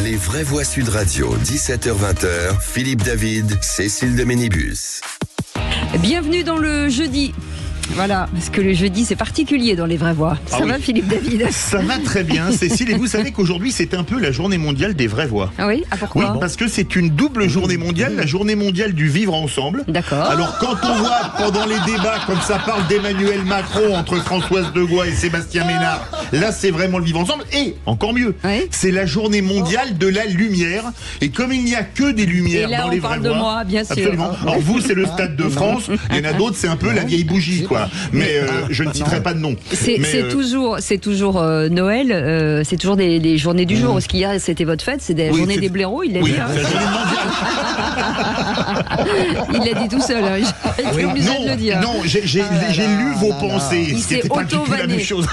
Les vraies voix Sud Radio, 17h-20h, Philippe David, Cécile de Ménibus. Bienvenue dans le jeudi. Voilà, parce que le jeudi c'est particulier dans les vraies voix. Ça va Philippe David? Ça va très bien Cécile, et vous savez qu'aujourd'hui c'est un peu la journée mondiale des vraies voix. Ah oui? Ah pourquoi? Oui, parce que c'est une double journée mondiale, la journée mondiale du vivre ensemble. D'accord. Alors quand on voit pendant les débats comme ça parle d'Emmanuel Macron entre Françoise Degois et Sébastien Ménard, là c'est vraiment le vivre ensemble. Et encore mieux, c'est la journée mondiale de la lumière. Et comme il n'y a que des lumières dans les vraies voix... Et là on parle de moi, bien sûr. Absolument. Alors vous c'est le Stade de France, il y en a d'autres c'est un peu la vieille bougie quoi. Mais je ne citerai pas de nom. C'est toujours Noël, c'est toujours des journées du jour. Parce qu'hier c'était votre fête, c'est des journées des blaireaux, il l'a dit. C'est la journée mondiale. Il l'a dit tout seul, j'ai obligé de le dire. Non, j'ai lu vos pensées. C'était pas du tout la même chose.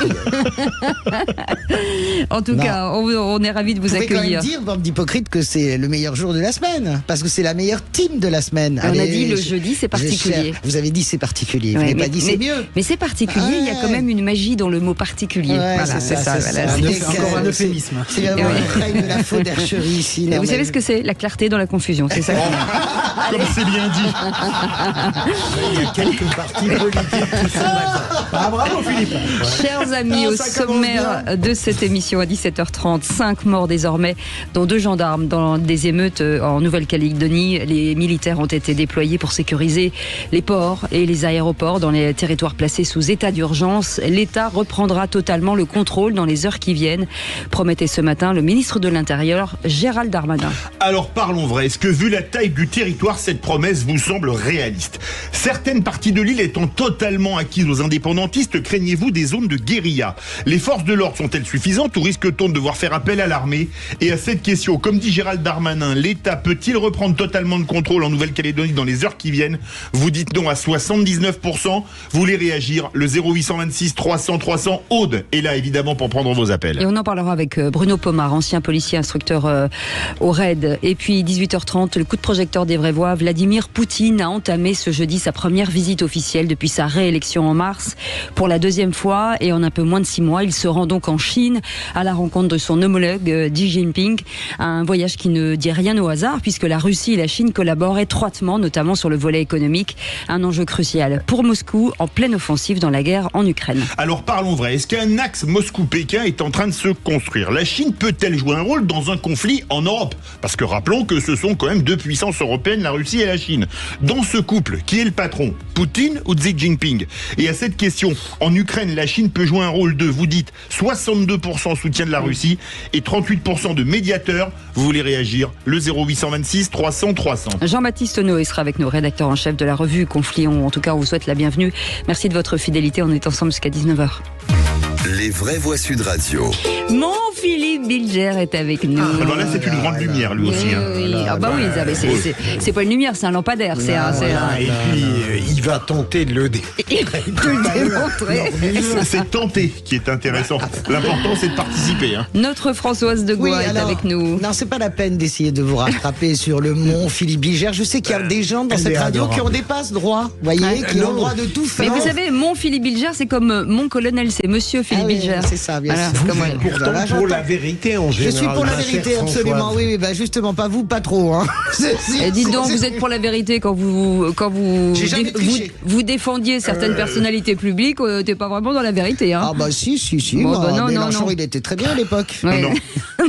En tout cas, on est ravis de vous accueillir. Vous pouvez quand même dire, bande d'hypocrites, que c'est le meilleur jour de la semaine, parce que c'est la meilleure team de la semaine. On a dit le jeudi c'est particulier. Vous avez dit c'est particulier, vous n'avez pas dit c'est mieux. Mais c'est particulier, il y a quand même une magie dans le mot particulier. Voilà, c'est ça. C'est encore un euphémisme. C'est vraiment le règne de la faudercherie ici. Vous savez ce que c'est? La clarté dans la confusion, c'est ça. Comme c'est bien dit. Il y a quelques partis politiques qui sont d'accord. Bravo Philippe. Chers amis, au sommaire de cette émission à 17h30, 5 morts désormais, dont 2 gendarmes dans des émeutes en Nouvelle-Calédonie. Les militaires ont été déployés pour sécuriser les ports et les aéroports dans les territoires placés sous état d'urgence. L'État reprendra totalement le contrôle dans les heures qui viennent, promettait ce matin le ministre de l'Intérieur, Gérald Darmanin. Alors parlons vrai, est-ce que vu la taille du territoire, cette promesse vous semble réaliste? Certaines parties de l'île étant totalement acquises aux indépendantistes, craignez-vous des zones de guérilla? Les forces de l'ordre sont-elles suffisantes ou risque-t-on de devoir faire appel à l'armée? Et à cette question, comme dit Gérald Darmanin, l'État peut-il reprendre totalement le contrôle en Nouvelle-Calédonie dans les heures qui viennent? Vous dites non à 79%, vous voulez réagir, le 0826 300 300, Aude est là évidemment pour prendre vos appels. Et on en parlera avec Bruno Pomar, ancien policier instructeur au RAID. Et puis 18h30, le coup de projecteur des vraies voix, Vladimir Poutine a entamé ce jeudi sa première visite officielle depuis sa réélection en mars. Pour la 2e fois et en un peu moins de 6 mois, il se rend donc en Chine à la rencontre de son homologue Xi Jinping. Un voyage qui ne dit rien au hasard puisque la Russie et la Chine collaborent étroitement, notamment sur le volet économique. Un enjeu crucial pour Moscou en pleine offensive dans la guerre en Ukraine. Alors parlons vrai, est-ce qu'un axe Moscou-Pékin est en train de se construire? La Chine peut-elle jouer un rôle dans un conflit en Europe? Parce que rappelons que ce sont quand même 2 puissances européennes, la Russie et la Chine. Dans ce couple, qui est le patron? Poutine ou Xi Jinping? Et à cette question, en Ukraine, la Chine peut jouer un rôle de, vous dites, 62% soutien de la Russie et 38% de médiateurs. Vous voulez réagir? Le 0826 300 300. Jean-Baptiste Noé sera avec nous, rédacteur en chef de la revue Conflit. En tout cas, on vous souhaite la bienvenue. Merci de votre fidélité. On est ensemble jusqu'à 19h. Les vraies voix Sud Radio. Mon Philippe Bilger est avec nous. Alors là, c'est une grande lumière, lui aussi. Oui. Ah bah oui, c'est pas une lumière, c'est un lampadaire. Et puis, il va tenter de le démontrer. C'est tenter qui est intéressant. L'important, c'est de participer. Notre Françoise Degois est avec nous. Non, c'est pas la peine d'essayer de vous rattraper sur le mont Philippe Bilger. Je sais qu'il y a des gens dans cette radio qui ont des passe droit, voyez, qui ont le droit de tout faire. Mais vous savez, mon Philippe Bilger, c'est comme mon colonel, c'est monsieur Philippe Bilger. C'est ça, bien sûr. Pourtant, pour la vérité, en général. Je suis pour la vérité, absolument. Oui, bah justement, pas vous, pas trop. Et dites donc, vous êtes pour la vérité quand vous défendiez certaines personnalités publiques, t'es pas vraiment dans la vérité. Ah bah si. Bon, Mélenchon, il était très bien à l'époque. Ouais. Non.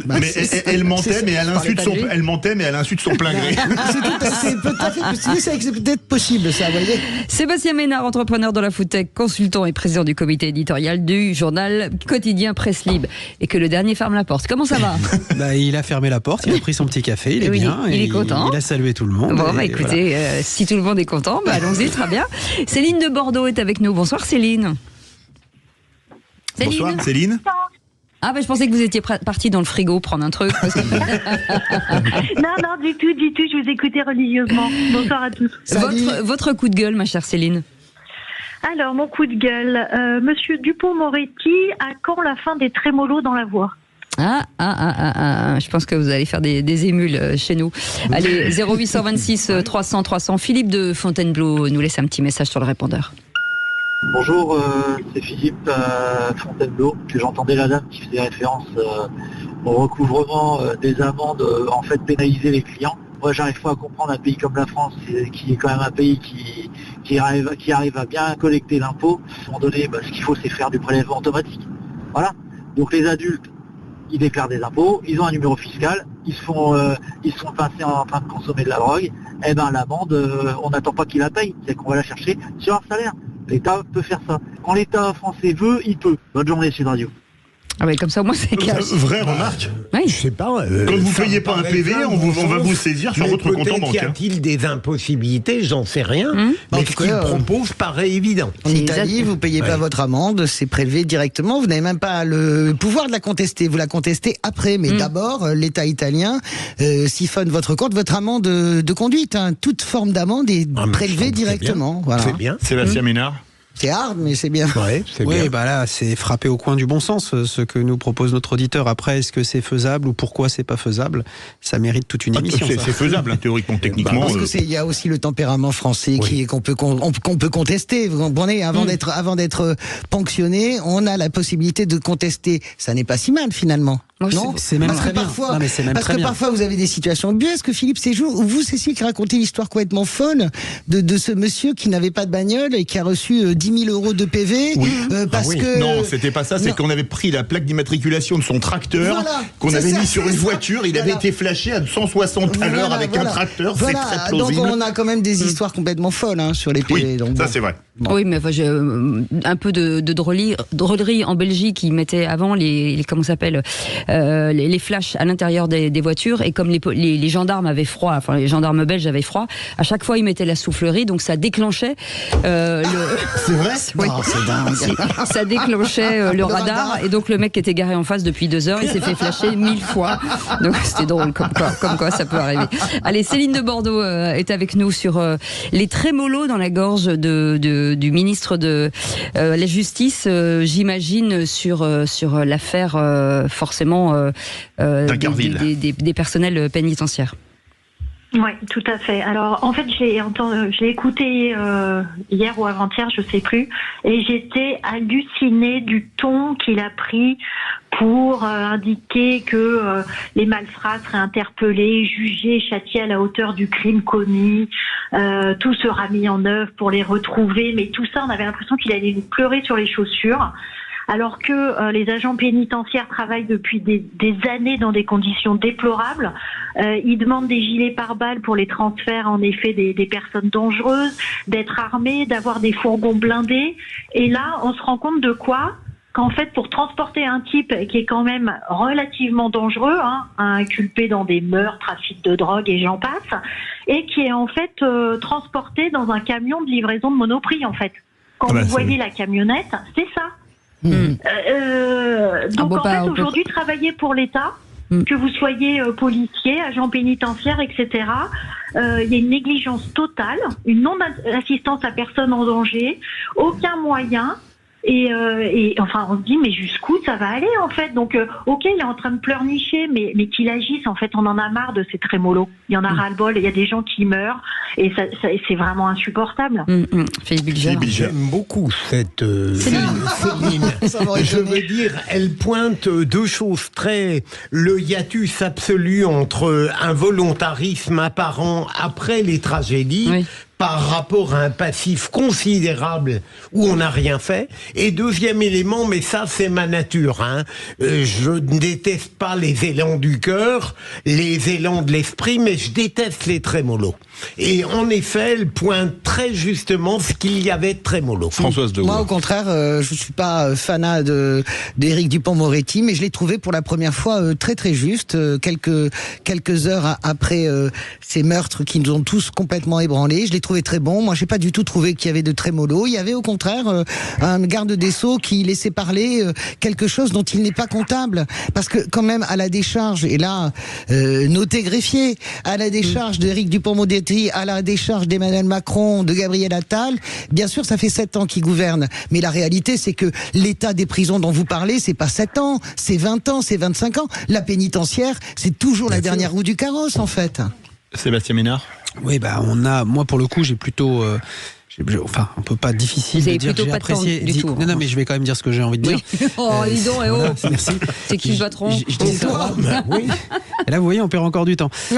Mais elle mentait, mais à l'insu de son plein gré. C'est peut-être possible, ça, vous voyez. Sébastien Ménard, entrepreneur dans la foodtech, consultant et président du comité éditorial du journal quotidien Presse Libre. Et que le dernier ferme la porte. Comment ça va? Il a fermé la porte, il a pris son petit café, il est bien. Il est content. Il a salué tout le monde. Bon, écoutez, voilà. Si tout le monde est content, allons-y, très bien. Céline de Bordeaux est avec nous. Bonsoir Céline. Bonsoir Céline. Ah je pensais que vous étiez parti dans le frigo prendre un truc. Non, du tout, je vous écoutais religieusement. Bonsoir à tous. Votre coup de gueule, ma chère Céline. Alors, mon coup de gueule, Monsieur Dupond-Moretti, à quand la fin des trémolos dans la voix? Je pense que vous allez faire des émules chez nous. Allez, 0826 300 300. Philippe de Fontainebleau nous laisse un petit message sur le répondeur. Bonjour, c'est Philippe Fontainebleau, que j'entendais la dame qui faisait référence au recouvrement des amendes, en fait pénaliser les clients. Moi j'arrive pas à comprendre un pays comme la France, qui est quand même un pays qui arrive à bien collecter l'impôt. À un moment donné, ce qu'il faut c'est faire du prélèvement automatique. Voilà. Donc les adultes, ils déclarent des impôts, ils ont un numéro fiscal, ils sont passés en train de consommer de la drogue, et l'amende, on n'attend pas qu'ils la payent, c'est qu'on va la chercher sur leur salaire. L'État peut faire ça. Quand l'État français veut, il peut. Bonne journée, Sud Radio. Ah oui, comme ça, au moins, c'est clair. Vraie remarque. Oui. Je sais pas. Quand vous ne payez pas un PV, on va vous saisir sur votre compte en banque. Y a-t-il des impossibilités? J'en sais rien. Mais ce qu'il propose paraît évident. En Italie, vous ne payez pas votre amende, c'est prélevé directement. Vous n'avez même pas le pouvoir de la contester. Vous la contestez après. Mais d'abord, l'État italien siphonne votre compte, votre amende de conduite. Toute forme d'amende est prélevée directement. Voilà. C'est bien. Sébastien Ménard. C'est hard, mais c'est bien. Ouais, c'est bien. Oui, là, c'est frappé au coin du bon sens, ce que nous propose notre auditeur. Après, est-ce que c'est faisable ou pourquoi c'est pas faisable? Ça mérite toute une émission. C'est faisable, théoriquement, techniquement. Parce que il y a aussi le tempérament français qu'on peut contester. Vous comprenez? Avant d'être ponctionné, on a la possibilité de contester. Ça n'est pas si mal, finalement. Non, c'est même très bien. Parce que parfois vous avez des situations ubuesques. Philippe Séjour, ou vous, Cécile, qui racontez l'histoire complètement folle de ce monsieur qui n'avait pas de bagnole et qui a reçu 10 000 euros de PV parce que... Non, c'était pas ça, c'est qu'on avait pris la plaque d'immatriculation de son tracteur, qu'on avait mis sur une voiture, il avait été flashé à 160 à l'heure avec un tracteur, c'est très plausible. Donc on a quand même des histoires complètement folles sur les PV. Oui, donc, ça c'est vrai. Bon. Oui, mais un peu de drôlerie en Belgique, ils mettaient avant les comment s'appelle les flashs à l'intérieur des voitures, et comme les gendarmes avaient froid, enfin les gendarmes belges avaient froid, à chaque fois ils mettaient la soufflerie, donc ça déclenchait C'est vrai? Oui. Non, c'est dingue. Ça déclenchait le radar, et donc le mec qui était garé en face depuis 2 heures, il s'est fait flasher 1000 fois. Donc c'était drôle, comme quoi ça peut arriver. Allez, Céline de Bordeaux est avec nous sur les trémolos dans la gorge du ministre de la Justice, j'imagine, sur l'affaire forcément des personnels pénitentiaires. Oui, tout à fait. Alors, en fait, j'ai écouté hier ou avant-hier, je sais plus, et j'étais hallucinée du ton qu'il a pris pour indiquer que les malfrats seraient interpellés, jugés, châtiés à la hauteur du crime commis. Tout sera mis en œuvre pour les retrouver, mais tout ça, on avait l'impression qu'il allait nous pleurer sur les chaussures. Alors que les agents pénitentiaires travaillent depuis des années dans des conditions déplorables. Ils demandent des gilets pare-balles pour les transferts, en effet, des personnes dangereuses, d'être armés, d'avoir des fourgons blindés. Et là, on se rend compte de quoi? Qu'en fait, pour transporter un type qui est quand même relativement dangereux, inculpé dans des meurtres, trafic de drogue et j'en passe, et qui est en fait transporté dans un camion de livraison de Monoprix, en fait. Quand vous voyez la camionnette, c'est ça. Donc en fait, aujourd'hui, travailler pour l'État, que vous soyez policier, agent pénitentiaire, etc., il y a une négligence totale, une non-assistance à personne en danger, aucun moyen. Et enfin, on se dit, mais jusqu'où ça va aller, en fait? Donc, ok, il est en train de pleurnicher, mais qu'il agisse, en fait, on en a marre de ces trémolos. Il y en a ras-le-bol, il y a des gens qui meurent, et c'est vraiment insupportable. J'aime beaucoup cette Céline. Je veux dire, elle pointe 2 choses le hiatus absolu entre un volontarisme apparent après les tragédies, par rapport à un passif considérable où on n'a rien fait. Et deuxième élément, mais ça c'est ma nature, je ne déteste pas les élans du cœur, les élans de l'esprit, mais je déteste les trémolos. Et en effet, elle pointe très justement ce qu'il y avait de trémolo. Françoise de Gaulle. Moi, au contraire, je ne suis pas fanat d'Éric Dupond-Moretti, mais je l'ai trouvé pour la première fois très très juste, quelques heures après ces meurtres qui nous ont tous complètement ébranlés. Je l'ai trouvé très bon. Moi, j'ai pas du tout trouvé qu'il y avait de trémolo. Il y avait au contraire un garde des Sceaux qui laissait parler quelque chose dont il n'est pas comptable. Parce que quand même, à la décharge, et là, notez greffier, à la décharge d'Éric Dupond-Moretti, à la décharge d'Emmanuel Macron, de Gabriel Attal, bien sûr, ça fait 7 ans qu'ils gouvernent. Mais la réalité, c'est que l'état des prisons dont vous parlez, c'est pas 7 ans, c'est 20 ans, c'est 25 ans. La pénitentiaire, c'est toujours la dernière roue du carrosse, en fait. Sébastien Ménard. Oui, moi pour le coup, j'ai plutôt Enfin, un peu pas difficile Vous de avez dire que plutôt j'ai pas de temps apprécié. du tout. Non, mais je vais quand même dire ce que j'ai envie de dire. Oui. Oh, dis donc, Voilà, merci. C'est qui le patron? Je dis ça. Oui. Et là, vous voyez, on perd encore du temps. Il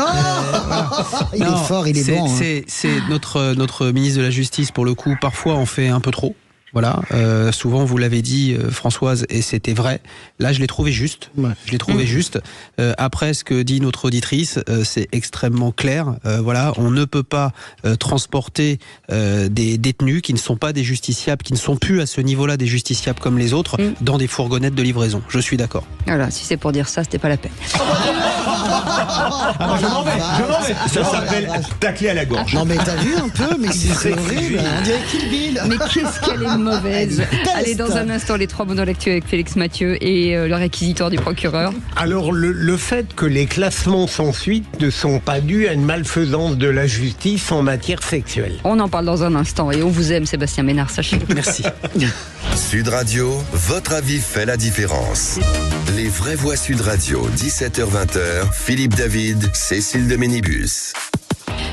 est fort, il est bon. C'est notre ministre de la Justice, pour le coup, parfois on fait un peu trop. Voilà, souvent vous l'avez dit, Françoise, et c'était vrai. Là, je l'ai trouvé juste. Ouais. Je l'ai trouvé juste. Après, ce que dit notre auditrice, c'est extrêmement clair. Voilà, on ne peut pas transporter des détenus qui ne sont pas des justiciables, qui ne sont plus à ce niveau-là des justiciables comme les autres, dans des fourgonnettes de livraison. Je suis d'accord. Voilà, si c'est pour dire ça, c'était pas la peine. Je m'en vais. Ça s'appelle tacler à la gorge. Non, mais t'as vu un peu, mais c'est horrible. On dirait Kill Bill. Mais qu'est-ce qu'elle est mauvaise. Allez, dans un instant, les 3 mots dans l'actu avec Félix Mathieu et le réquisitoire du procureur. Alors, le fait que les classements sans suite ne sont pas dus à une malfaisance de la justice en matière sexuelle. On en parle dans un instant et on vous aime, Sébastien Ménard, sachez-le. Merci. Sud Radio, votre avis fait la différence. Les vraies voix Sud Radio, 17h-20h, Philippe David, Cécile de Ménibus.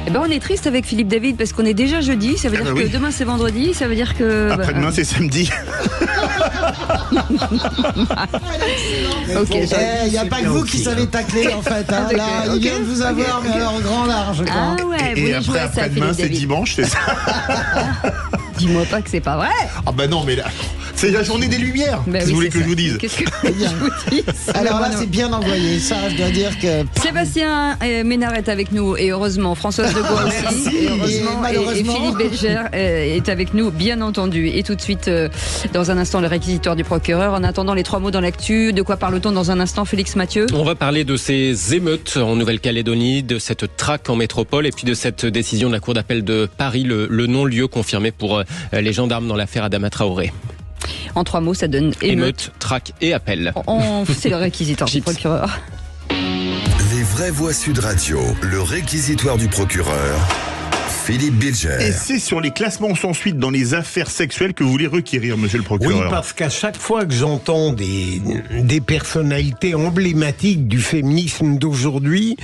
Eh ben, on est triste avec Philippe David parce qu'on est déjà jeudi, ça veut dire que demain c'est vendredi, ça veut dire que... Après-demain c'est samedi. Ok. Il n'y a pas que vous qui savez tacler en fait. Hein. Là, il vient de vous avoir, mais alors grand large. Ah ouais, et après-demain c'est dimanche, c'est ça. Dis-moi pas que c'est pas vrai. Ah bah non, mais là, c'est la journée des Lumières. Bah Qu'est-ce que vous voulez que je vous dise? Qu'est-ce que je vous dis? Alors là, c'est bien envoyé. Ça, je dois dire que... Sébastien Ménard est avec nous et heureusement, Françoise de Gaulle aussi. Et heureusement, et Philippe Belger est avec nous, bien entendu. Et tout de suite, dans un instant, le réquisitoire du procureur. En attendant, les 3 mots dans l'actu. De quoi parle-t-on dans un instant, Félix Mathieu? On va parler de ces émeutes en Nouvelle-Calédonie, de cette traque en métropole et puis de cette décision de la Cour d'appel de Paris, le non-lieu confirmé pour les gendarmes dans l'affaire Adama Traoré. En 3 mots, ça donne émeute, traque et appel. C'est le réquisitoire du procureur. Les vraies voix Sud Radio, le réquisitoire du procureur. Philippe Bilger. Et c'est sur les classements sans suite dans les affaires sexuelles que vous voulez requérir, monsieur le procureur. Oui, parce qu'à chaque fois que j'entends des personnalités emblématiques du féminisme d'aujourd'hui,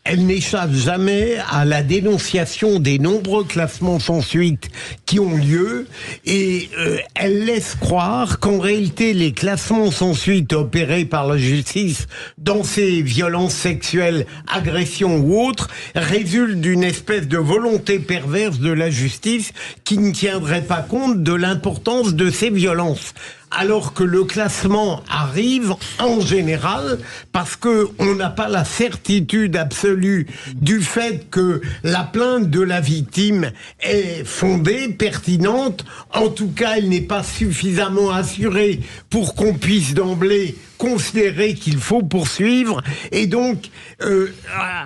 elles n'échappent jamais à la dénonciation des nombreux classements sans suite qui ont lieu et elles laissent croire qu'en réalité les classements sans suite opérés par la justice dans ces violences sexuelles, agressions ou autres, résultent d'une espèce de volonté perverse de la justice qui ne tiendrait pas compte de l'importance de ces violences. Alors que le classement arrive en général parce que on n'a pas la certitude absolue du fait que la plainte de la victime est fondée, pertinente. En tout cas, elle n'est pas suffisamment assurée pour qu'on puisse d'emblée considérer qu'il faut poursuivre. Et donc,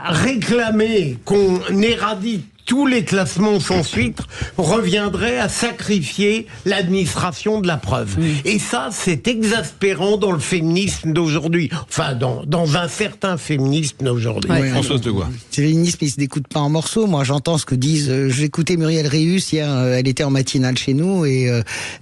réclamer qu'on éradique tous les classements sans suite reviendrait à sacrifier l'administration de la preuve. Et ça, c'est exaspérant dans le féminisme d'aujourd'hui. Enfin, dans un certain féminisme d'aujourd'hui. Ouais, Françoise de Gaulle. Le féminisme, il se découte pas en morceaux. Moi, j'entends ce que disent... J'écoutais Muriel Réus hier, elle était en matinale chez nous, et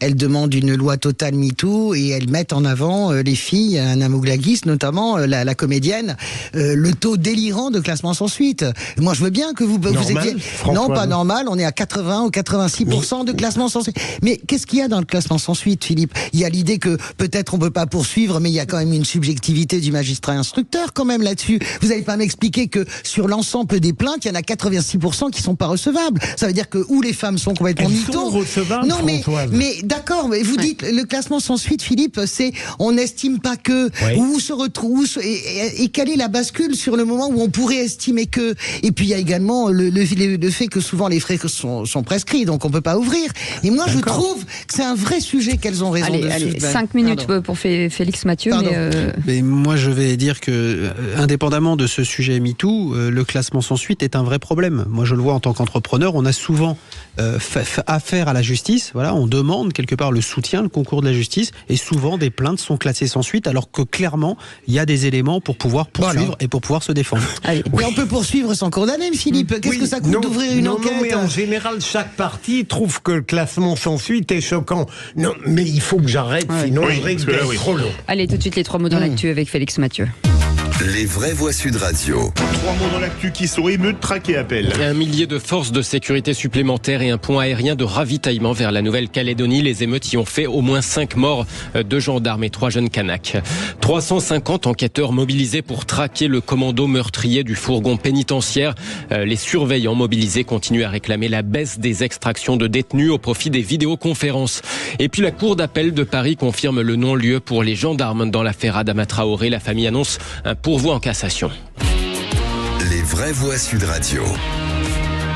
elle demande une loi totale MeToo, et elle met en avant les filles, Anna Mouglagis notamment, la comédienne, le taux délirant de classement sans suite. Moi, je veux bien que vous étiez... Non, pas normal, on est à 80 ou 86% de classement sans suite. Mais qu'est-ce qu'il y a dans le classement sans suite, Philippe? Il y a l'idée que peut-être on peut pas poursuivre, mais il y a quand même une subjectivité du magistrat instructeur quand même là-dessus. Vous allez pas m'expliquer que sur l'ensemble des plaintes, il y en a 86% qui sont pas recevables. Ça veut dire que ou les femmes sont complètement mythos. Sont recevables, non, mais d'accord, mais vous dites le classement sans suite, Philippe, c'est on n'estime pas que, où se retrouve, et quelle est la bascule sur le moment où on pourrait estimer que. Et puis il y a également le fait que souvent les frais sont prescrits, donc on peut pas ouvrir. Et moi, je trouve que c'est un vrai sujet qu'elles ont raison dessus. Allez, 5 minutes pour Félix Mathieu. Mais moi, je vais dire que, indépendamment de ce sujet MeToo, le classement sans suite est un vrai problème. Moi, je le vois en tant qu'entrepreneur, on a souvent affaire à la justice. Voilà, on demande quelque part le soutien, le concours de la justice, et souvent des plaintes sont classées sans suite, alors que clairement, il y a des éléments pour pouvoir poursuivre et pour pouvoir se défendre. Mais on peut poursuivre sans condamner, Philippe. Qu'est-ce que ça coûte d'ouvrir une enquête? Non, mais en général, chaque partie trouve que le classement sans suite est choquant. Non, mais il faut que j'arrête, sinon je risque d'être trop long. Allez, tout de suite les 3 mots dans l'actu avec Félix Mathieu. Les vraies voix Sud Radio. 3 mots dans l'actu qui sont émeutes, traques et appels. Un millier de forces de sécurité supplémentaires et un pont aérien de ravitaillement vers la Nouvelle-Calédonie. Les émeutes y ont fait au moins 5 morts, 2 gendarmes et 3 jeunes Kanaks. 350 enquêteurs mobilisés pour traquer le commando meurtrier du fourgon pénitentiaire. Les surveillants mobilisés continuent à réclamer la baisse des extractions de détenus au profit des vidéoconférences. Et puis la cour d'appel de Paris confirme le non-lieu pour les gendarmes dans l'affaire Adama Traoré. La famille annonce un pourvoi en cassation. Les vraies voix Sud Radio.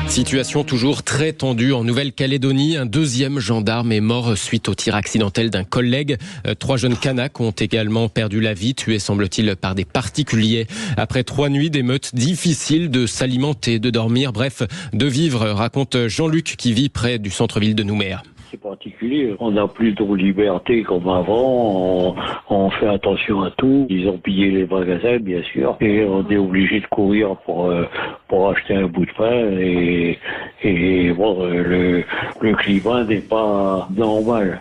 Situation toujours très tendue en Nouvelle-Calédonie. Un 2e gendarme est mort suite au tir accidentel d'un collègue. 3 jeunes Kanaks ont également perdu la vie, tués semble-t-il par des particuliers. Après 3 nuits d'émeutes, difficile de s'alimenter, de dormir, bref, de vivre, raconte Jean-Luc qui vit près du centre-ville de Nouméa. C'est particulier. On a plus de liberté comme avant. On fait attention à tout. Ils ont pillé les magasins, bien sûr. Et on est obligé de courir pour acheter un bout de pain. Et bon, le climat n'est pas normal.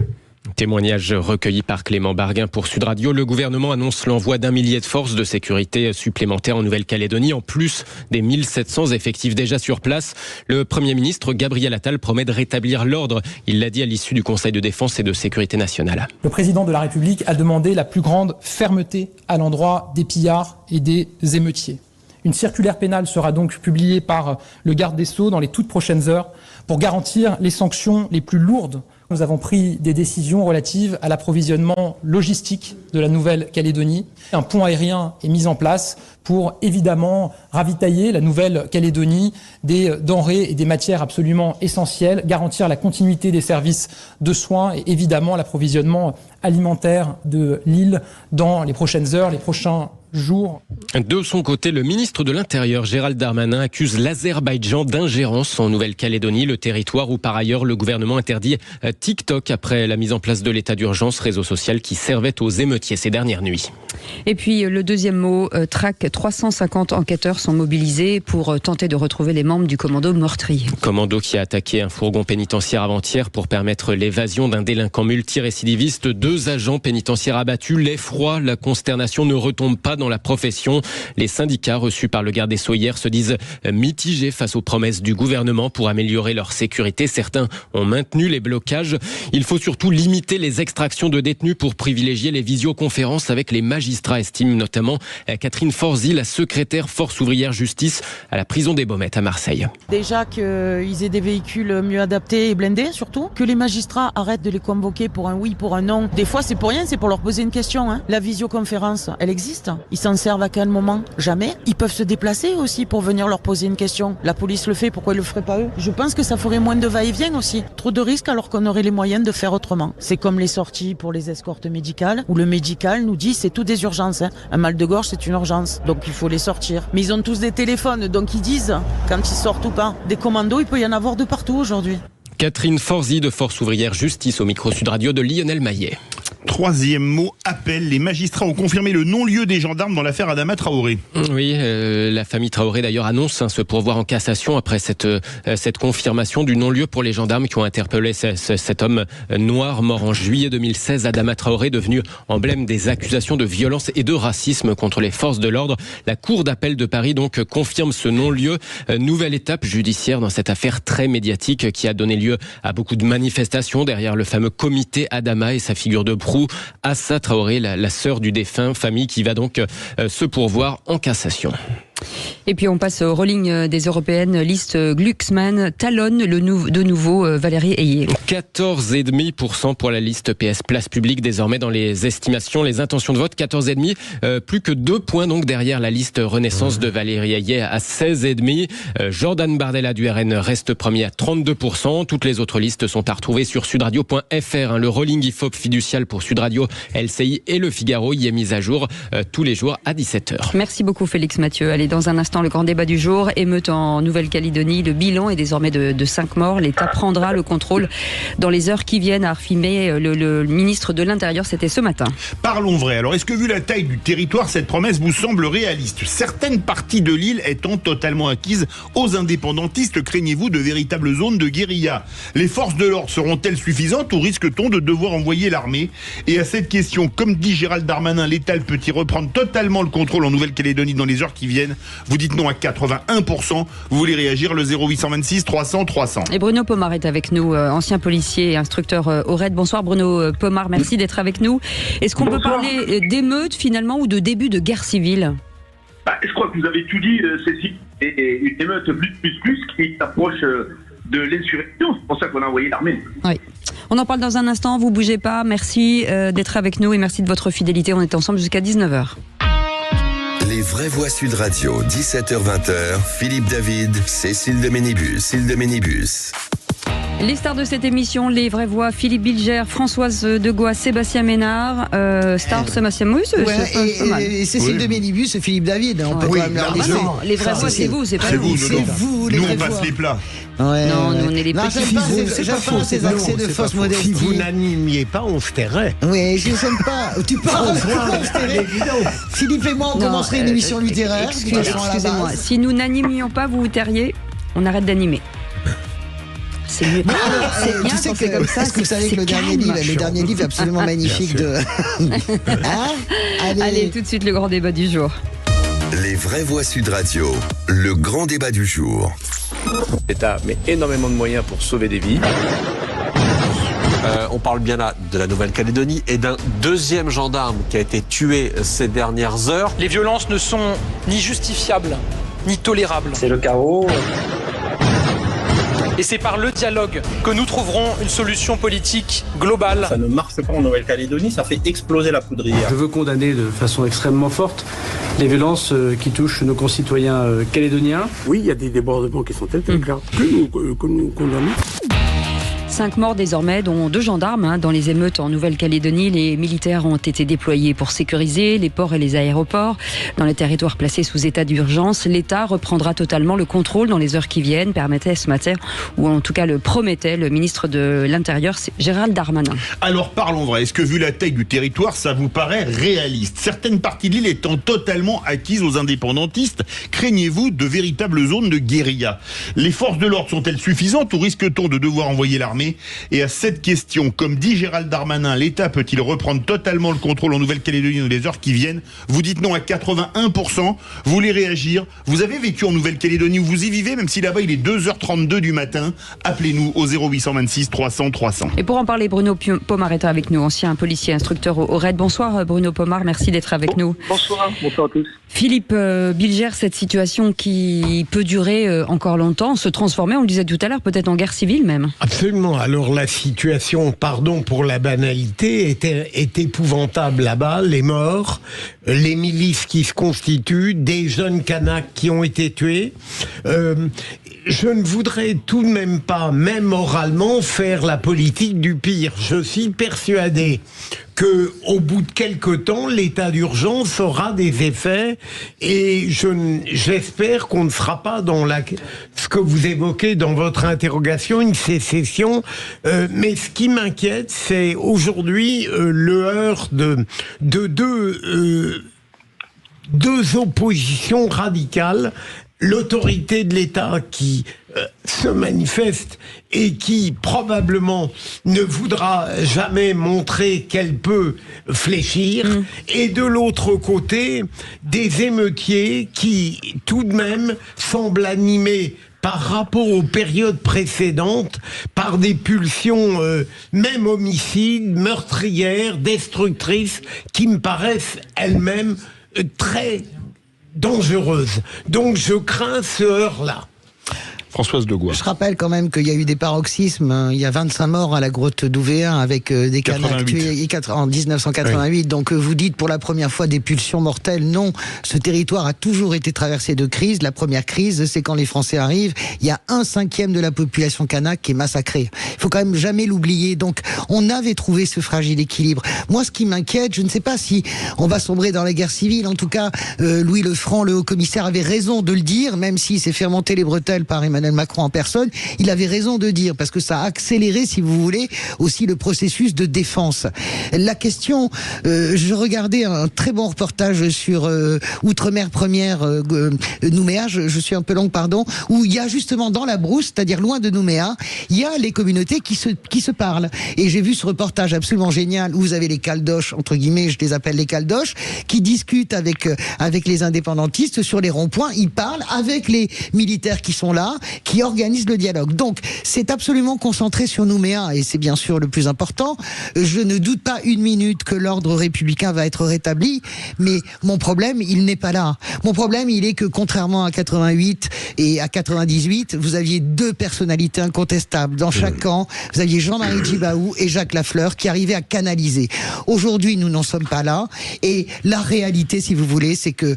Témoignage recueilli par Clément Barguin pour Sud Radio. Le gouvernement annonce l'envoi d'1 millier de forces de sécurité supplémentaires en Nouvelle-Calédonie, en plus des 1700 effectifs déjà sur place. Le Premier ministre Gabriel Attal promet de rétablir l'ordre. Il l'a dit à l'issue du Conseil de défense et de sécurité nationale. Le président de la République a demandé la plus grande fermeté à l'endroit des pillards et des émeutiers. Une circulaire pénale sera donc publiée par le garde des Sceaux dans les toutes prochaines heures pour garantir les sanctions les plus lourdes. Nous avons pris des décisions relatives à l'approvisionnement logistique de la Nouvelle-Calédonie. Un pont aérien est mis en place pour évidemment ravitailler la Nouvelle-Calédonie des denrées et des matières absolument essentielles, garantir la continuité des services de soins et évidemment l'approvisionnement alimentaire de l'île dans les prochaines heures, les prochains jours. De son côté, le ministre de l'Intérieur, Gérald Darmanin, accuse l'Azerbaïdjan d'ingérence en Nouvelle-Calédonie, le territoire où par ailleurs le gouvernement interdit TikTok après la mise en place de l'état d'urgence, réseau social qui servait aux émeutiers ces dernières nuits. Et puis le 2e mot, traque, 350 enquêteurs sont mobilisés pour tenter de retrouver les membres du commando meurtrier. Commando qui a attaqué un fourgon pénitentiaire avant-hier pour permettre l'évasion d'un délinquant multirécidiviste. 2 agents pénitentiaires abattus. L'effroi, la consternation ne retombe pas dans la profession. Les syndicats reçus par le garde des Sceaux hier se disent mitigés face aux promesses du gouvernement pour améliorer leur sécurité. Certains ont maintenu les blocages. Il faut surtout limiter les extractions de détenus pour privilégier les visioconférences avec les magistrats, estime notamment Catherine Forzy, la secrétaire Force ouvrière justice à la prison des Baumettes à Marseille. Déjà qu'ils aient des véhicules mieux adaptés et blindés surtout, que les magistrats arrêtent de les convoquer pour un oui, pour un non. Des fois c'est pour rien, c'est pour leur poser une question. La visioconférence, elle existe. Ils s'en servent à quel moment? Jamais. Ils peuvent se déplacer aussi pour venir leur poser une question. La police le fait, pourquoi ils le feraient pas eux? Je pense que ça ferait moins de va-et-vient aussi. Trop de risques alors qu'on aurait les moyens de faire autrement. C'est comme les sorties pour les escortes médicales, où le médical nous dit c'est tout des urgences. Un mal de gorge c'est une urgence, donc il faut les sortir. Mais ils ont tous des téléphones, donc ils disent quand ils sortent ou pas. Des commandos, il peut y en avoir de partout aujourd'hui. Catherine Forzy de Force ouvrière justice au micro Sud Radio de Lionel Maillet. 3e mot, appel. Les magistrats ont confirmé le non-lieu des gendarmes dans l'affaire Adama Traoré. Oui, la famille Traoré d'ailleurs annonce ce pourvoi en cassation après cette confirmation du non-lieu pour les gendarmes qui ont interpellé cet homme noir mort en juillet 2016. Adama Traoré, devenu emblème des accusations de violence et de racisme contre les forces de l'ordre. La cour d'appel de Paris donc confirme ce non-lieu. Nouvelle étape judiciaire dans cette affaire très médiatique qui a donné lieu à beaucoup de manifestations derrière le fameux comité Adama et sa figure de proue, Assa Traoré, la sœur du défunt, famille qui va donc se pourvoir en cassation. Et puis on passe au rolling des européennes. Liste Glucksmann talonne de nouveau Valérie Ayé. 14,5% pour la liste PS Place Publique désormais dans les estimations, les intentions de vote. 14,5%, plus que 2 points donc derrière la liste Renaissance de Valérie Ayé à 16,5%. Jordan Bardella du RN reste premier à 32%. Toutes les autres listes sont à retrouver sur sudradio.fr. Le rolling IFOP fiducial pour Sud Radio, LCI et Le Figaro y est mis à jour tous les jours à 17h. Merci beaucoup Félix Mathieu. Allez, dans un instant. l'instant, le grand débat du jour. Émeute en Nouvelle-Calédonie. Le bilan est désormais de 5 morts. L'État prendra le contrôle dans les heures qui viennent, a affirmé le ministre de l'Intérieur. C'était ce matin. Parlons vrai. Alors, est-ce que vu la taille du territoire, cette promesse vous semble réaliste? Certaines parties de l'île étant totalement acquises aux indépendantistes, craignez-vous de véritables zones de guérilla? Les forces de l'ordre seront-elles suffisantes ou risque-t-on de devoir envoyer l'armée? Et à cette question, comme dit Gérald Darmanin, l'État peut-il reprendre totalement le contrôle en Nouvelle-Calédonie dans les heures qui viennent? Vous dites non à 81%. Vous voulez réagir? Le 0826 300 300. Et Bruno Pomar est avec nous, ancien policier et instructeur au RAID. Bonsoir Bruno Pomar, merci d'être avec nous. Est-ce qu'on peut parler d'émeute finalement ou de début de guerre civile? Je crois que vous avez tout dit, Cécile. Et une émeute plus qui s'approche de l'insurrection. C'est pour ça qu'on a envoyé l'armée. Oui. On en parle dans un instant, vous bougez pas. Merci d'être avec nous et merci de votre fidélité. On est ensemble jusqu'à 19h. Les vraies voix Sud Radio, 17h-20h, Philippe David, Cécile de Ménibus. Les stars de cette émission, les vraies voix, Philippe Bilger, Françoise Degois, Sébastien Ménard, Sébastien Mousse, et Cécile de Ménibus et Philippe David. On peut quand même leur laisser. Les vraies voix, c'est vous, c'est pas nous. C'est vous, les vraies voix. Nous, on passe les plats. Ouais, non, nous on est les petits. J'aime pas ces accès de fausse modestie. Si vous n'animiez pas, on se tairait. Oui, je n'aime pas. Tu parles, on se tairait. Philippe et moi, on commencerait une émission littéraire. Excusez-moi, si nous n'animions pas, vous vous tairiez, on arrête d'animer. C'est mieux. Alors, tu sais que c'est comme ça. Est-ce que vous savez que le dernier livre est absolument magnifique de. Allez, tout de suite le grand débat du jour. Les vraies voix Sud Radio, le grand débat du jour. L'État met énormément de moyens pour sauver des vies. On parle bien là de la Nouvelle-Calédonie et d'un deuxième gendarme qui a été tué ces dernières heures. Les violences ne sont ni justifiables, ni tolérables. C'est le chaos. Et c'est par le dialogue que nous trouverons une solution politique globale. Ça ne marche pas en Nouvelle-Calédonie, ça fait exploser la poudrière. Je veux condamner de façon extrêmement forte les violences qui touchent nos concitoyens calédoniens. Oui, il y a des débordements qui sont tels que nous condamnons. 5 morts désormais, dont 2 gendarmes dans les émeutes en Nouvelle-Calédonie. Les militaires ont été déployés pour sécuriser les ports et les aéroports. Dans les territoires placés sous état d'urgence, l'État reprendra totalement le contrôle dans les heures qui viennent, permettait ce matin, ou en tout cas le promettait le ministre de l'Intérieur, Gérald Darmanin. Alors parlons vrai, est-ce que vu la taille du territoire, ça vous paraît réaliste? Certaines parties de l'île étant totalement acquises aux indépendantistes, craignez-vous de véritables zones de guérilla? Les forces de l'ordre sont-elles suffisantes ou risque-t-on de devoir envoyer l'armée? Et à cette question, comme dit Gérald Darmanin, l'État peut-il reprendre totalement le contrôle en Nouvelle-Calédonie dans les heures qui viennent? Vous dites non à 81%. Vous voulez réagir? Vous avez vécu en Nouvelle-Calédonie où vous y vivez, même si là-bas il est 2h32 du matin. Appelez-nous au 0826 300 300. Et pour en parler, Bruno Pomar est avec nous, ancien policier instructeur au RAID. Bonsoir Bruno Pomar, merci d'être avec nous. Bonsoir à tous. Philippe Bilger, cette situation qui peut durer encore longtemps, se transformer, on le disait tout à l'heure, peut-être en guerre civile même. Absolument. Alors la situation, pardon pour la banalité, est épouvantable là-bas. Les morts, les milices qui se constituent, des jeunes Kanaks qui ont été tués. Je ne voudrais tout de même pas, même oralement, faire la politique du pire. Je suis persuadé que, au bout de quelque temps, l'état d'urgence aura des effets et j'espère qu'on ne sera pas dans ce que vous évoquez dans votre interrogation, une sécession. Mais ce qui m'inquiète, c'est aujourd'hui le heurt de deux oppositions radicales. L'autorité de l'État qui se manifeste et qui probablement ne voudra jamais montrer qu'elle peut fléchir, et de l'autre côté, des émeutiers qui tout de même semblent animés par rapport aux périodes précédentes par des pulsions même homicides, meurtrières, destructrices, qui me paraissent elles-mêmes très dangereuse. Donc je crains ce heurt-là. Françoise Degois. Je rappelle quand même qu'il y a eu des paroxysmes. Il y a 25 morts à la grotte d'Ouvéa avec des Kanaks tués en 1988. Oui. Donc vous dites pour la première fois des pulsions mortelles. Non, ce territoire a toujours été traversé de crises. La première crise, c'est quand les Français arrivent. Il y a 1/5 de la population kanak qui est massacrée. Il faut quand même jamais l'oublier. Donc on avait trouvé ce fragile équilibre. Moi, ce qui m'inquiète, je ne sais pas si on va sombrer dans la guerre civile. En tout cas, Louis Lefranc, le haut-commissaire, avait raison de le dire, même s'il s'est fait remonter les bretelles par Emmanuel Macron en personne, il avait raison de dire, parce que ça a accéléré, si vous voulez, aussi le processus de défense. La question, je regardais un très bon reportage sur Outre-mer Première, Nouméa, je suis un peu longue, pardon, où il y a justement dans la brousse, c'est-à-dire loin de Nouméa, il y a les communautés qui se parlent. Et j'ai vu ce reportage absolument génial où vous avez les caldoches, entre guillemets, je les appelle les caldoches, qui discutent avec les indépendantistes sur les ronds-points, ils parlent avec les militaires qui sont là, qui organise le dialogue. Donc, c'est absolument concentré sur Nouméa, et c'est bien sûr le plus important. Je ne doute pas une minute que l'ordre républicain va être rétabli, mais mon problème, il n'est pas là. Mon problème, il est que, contrairement à 88 et à 98, vous aviez 2 personnalités incontestables. Dans chaque camp, vous aviez Jean-Marie Djibaou et Jacques Lafleur qui arrivaient à canaliser. Aujourd'hui, nous n'en sommes pas là, et la réalité, si vous voulez, c'est que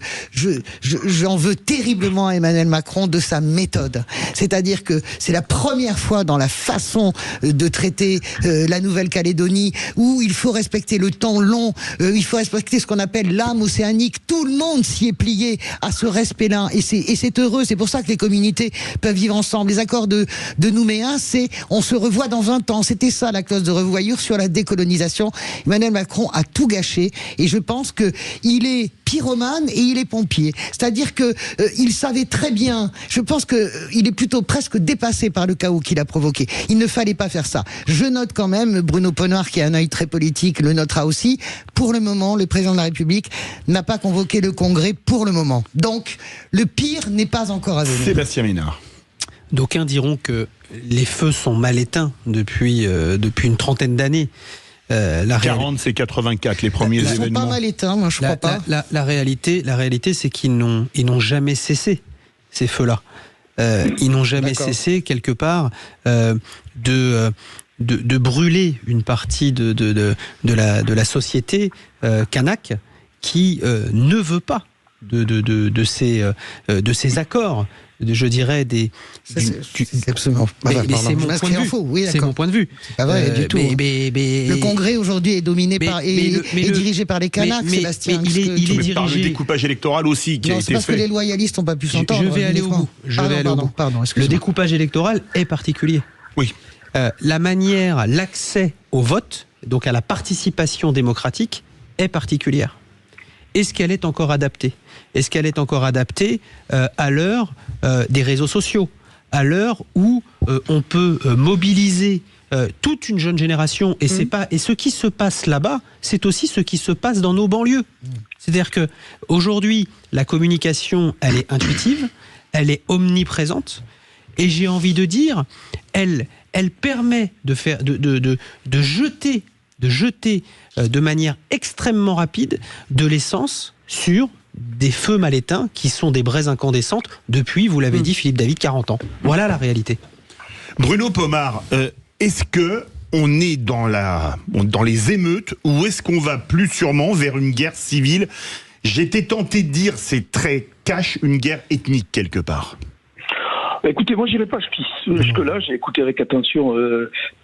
j'en veux terriblement à Emmanuel Macron de sa méthode. C'est-à-dire que c'est la première fois dans la façon de traiter la Nouvelle-Calédonie où il faut respecter le temps long, il faut respecter ce qu'on appelle l'âme océanique. Tout le monde s'y est plié à ce respect-là, et c'est heureux. C'est pour ça que les communautés peuvent vivre ensemble. Les accords de Nouméa, c'est on se revoit dans 20 ans. C'était ça la clause de revoyure sur la décolonisation. Emmanuel Macron a tout gâché, et je pense que il est pyromane et il est pompier. C'est-à-dire que il savait très bien. Je pense que il est plutôt presque dépassé par le chaos qu'il a provoqué. Il ne fallait pas faire ça. Je note quand même, Bruno Ponnard, qui a un œil très politique, le notera aussi. Pour le moment, le président de la République n'a pas convoqué le Congrès pour le moment. Donc, le pire n'est pas encore à venir. Sébastien Ménard. D'aucuns diront que les feux sont mal éteints depuis une trentaine d'années. 40, c'est 84, les premiers événements. Ils sont pas mal éteints, moi je crois pas. La réalité, c'est qu'ils n'ont jamais cessé, ces feux-là. Ils n'ont jamais cessé, quelque part, de brûler une partie de la société kanak qui ne veut pas de ces accords. Je dirais c'est absolument c'est mon point de vue. Oui, c'est mon point de vue. C'est pas vrai du tout. Le Congrès aujourd'hui est dominé est dirigé par les Kanaks, Sébastien. Il est dirigé par le découpage électoral aussi qui a été fait. Parce que les loyalistes n'ont pas pu s'entendre. Je vais aller au bout. Le découpage électoral est particulier. Oui. La manière, l'accès au vote, donc à la participation démocratique, est particulière. Est-ce qu'elle est encore adaptée ? Est-ce qu'elle est encore adaptée à l'heure des réseaux sociaux, à l'heure où on peut mobiliser toute une jeune génération, et ce qui se passe là-bas, c'est aussi ce qui se passe dans nos banlieues. C'est-à-dire que aujourd'hui, la communication, elle est intuitive, elle est omniprésente, et j'ai envie de dire, elle permet de jeter de manière extrêmement rapide de l'essence sur des feux mal éteints qui sont des braises incandescentes depuis, vous l'avez dit, Philippe David, 40 ans. Voilà la réalité. Bruno Pomar, est-ce que on est dans les émeutes, ou est-ce qu'on va plus sûrement vers une guerre civile? J'étais tenté de dire, c'est très cash, une guerre ethnique quelque part. Écoutez, moi j'irai pas jusque-là, j'ai écouté avec attention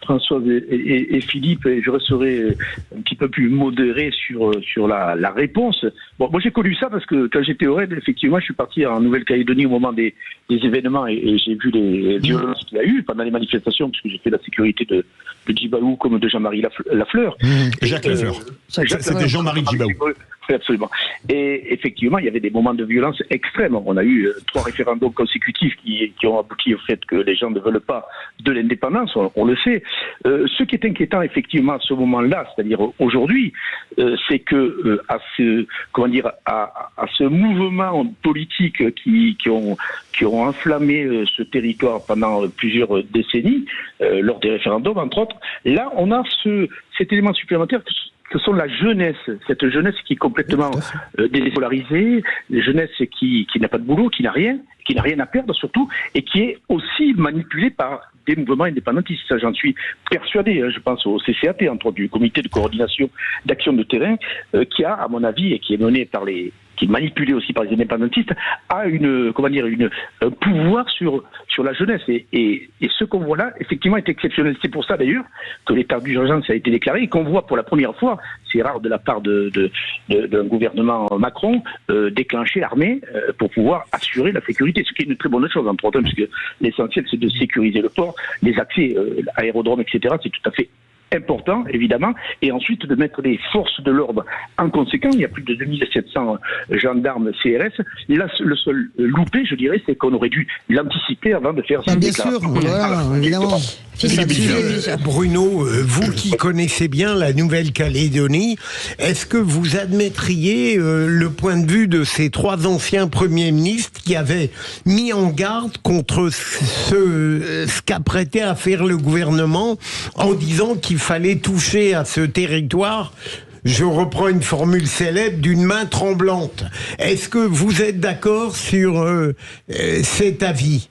Françoise et Philippe, et je resterai un petit peu plus modéré sur la réponse. Bon, moi j'ai connu ça parce que quand j'étais au RAID, effectivement, je suis parti en Nouvelle-Calédonie au moment des événements, et j'ai vu les violences qu'il y a eu pendant les manifestations, parce que j'ai fait la sécurité de Djibaou comme de Jean-Marie Lafleur. Jacques Lafleur. C'était Jean-Marie Djibaou. Absolument. Et effectivement, il y y avait des moments de violence extrêmes. On a eu 3 référendums consécutifs qui ont abouti au fait que les gens ne veulent pas de l'indépendance, on le sait. Ce qui est inquiétant effectivement à ce moment-là, c'est-à-dire aujourd'hui, c'est que à ce mouvement politique qui ont enflammé ce territoire pendant plusieurs décennies, lors des référendums entre autres, là on a cet élément supplémentaire ce sont la jeunesse, cette jeunesse qui est complètement déscolarisée, la jeunesse qui n'a pas de boulot, qui n'a rien à perdre surtout, et qui est aussi manipulée par des mouvements indépendantistes. Ça, j'en suis persuadé. Je pense au CCAT, entre autres, du comité de coordination d'action de terrain, qui a, à mon avis, et qui est mené par qui est manipulé aussi par les indépendantistes, a un pouvoir sur la jeunesse. Et ce qu'on voit là, effectivement, est exceptionnel. C'est pour ça, d'ailleurs, que l'état d'urgence a été déclaré et qu'on voit pour la première fois, c'est rare de la part d'un gouvernement Macron, déclencher l'armée pour pouvoir assurer la sécurité, ce qui est une très bonne chose, entre autres, parce que l'essentiel, c'est de sécuriser le port, les accès, aérodromes, etc. C'est tout à fait important, évidemment, et ensuite de mettre les forces de l'ordre en conséquent. Il y a plus de 2700 gendarmes CRS. Là, le seul loupé, je dirais, c'est qu'on aurait dû l'anticiper avant de faire ça. Bien sûr, voilà, évidemment. Bruno, vous qui connaissez bien la Nouvelle-Calédonie, est-ce que vous admettriez le point de vue de ces 3 anciens premiers ministres qui avaient mis en garde contre ce qu'apprêtait à faire le gouvernement en disant qu'il fallait toucher à ce territoire, je reprends une formule célèbre, d'une main tremblante. Est-ce que vous êtes d'accord sur cet avis ?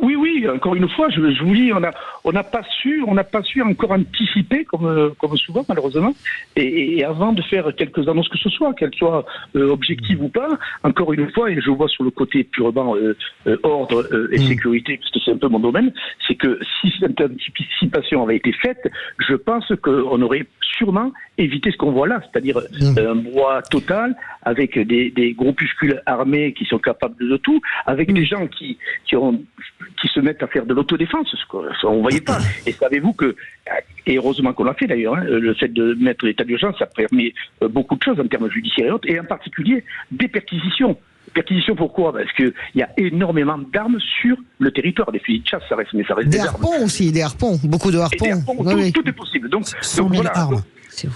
Oui, encore une fois, je vous dis, on n'a pas su encore anticiper comme souvent malheureusement, et avant de faire quelques annonces que ce soit, qu'elles soient objectives ou pas, encore une fois, et je vois sur le côté purement ordre et sécurité, parce que c'est un peu mon domaine, c'est que si cette anticipation avait été faite, je pense qu'on aurait sûrement évité ce qu'on voit là, c'est-à-dire un brouhaha total, avec des groupuscules armés qui sont capables de tout, avec des gens qui se mettent à faire de l'autodéfense, ce qu'on ne voyait pas. Et savez-vous que, et heureusement qu'on l'a fait d'ailleurs, le fait de mettre l'état d'urgence, ça permet beaucoup de choses en termes judiciaires et autres, et en particulier des perquisitions. Perquisition, pourquoi ? Parce qu'il y a énormément d'armes sur le territoire. Des fusils de chasse, ça reste des harpons aussi, des harpons, beaucoup de harpons. Et des harpons, tout est possible. Donc voilà.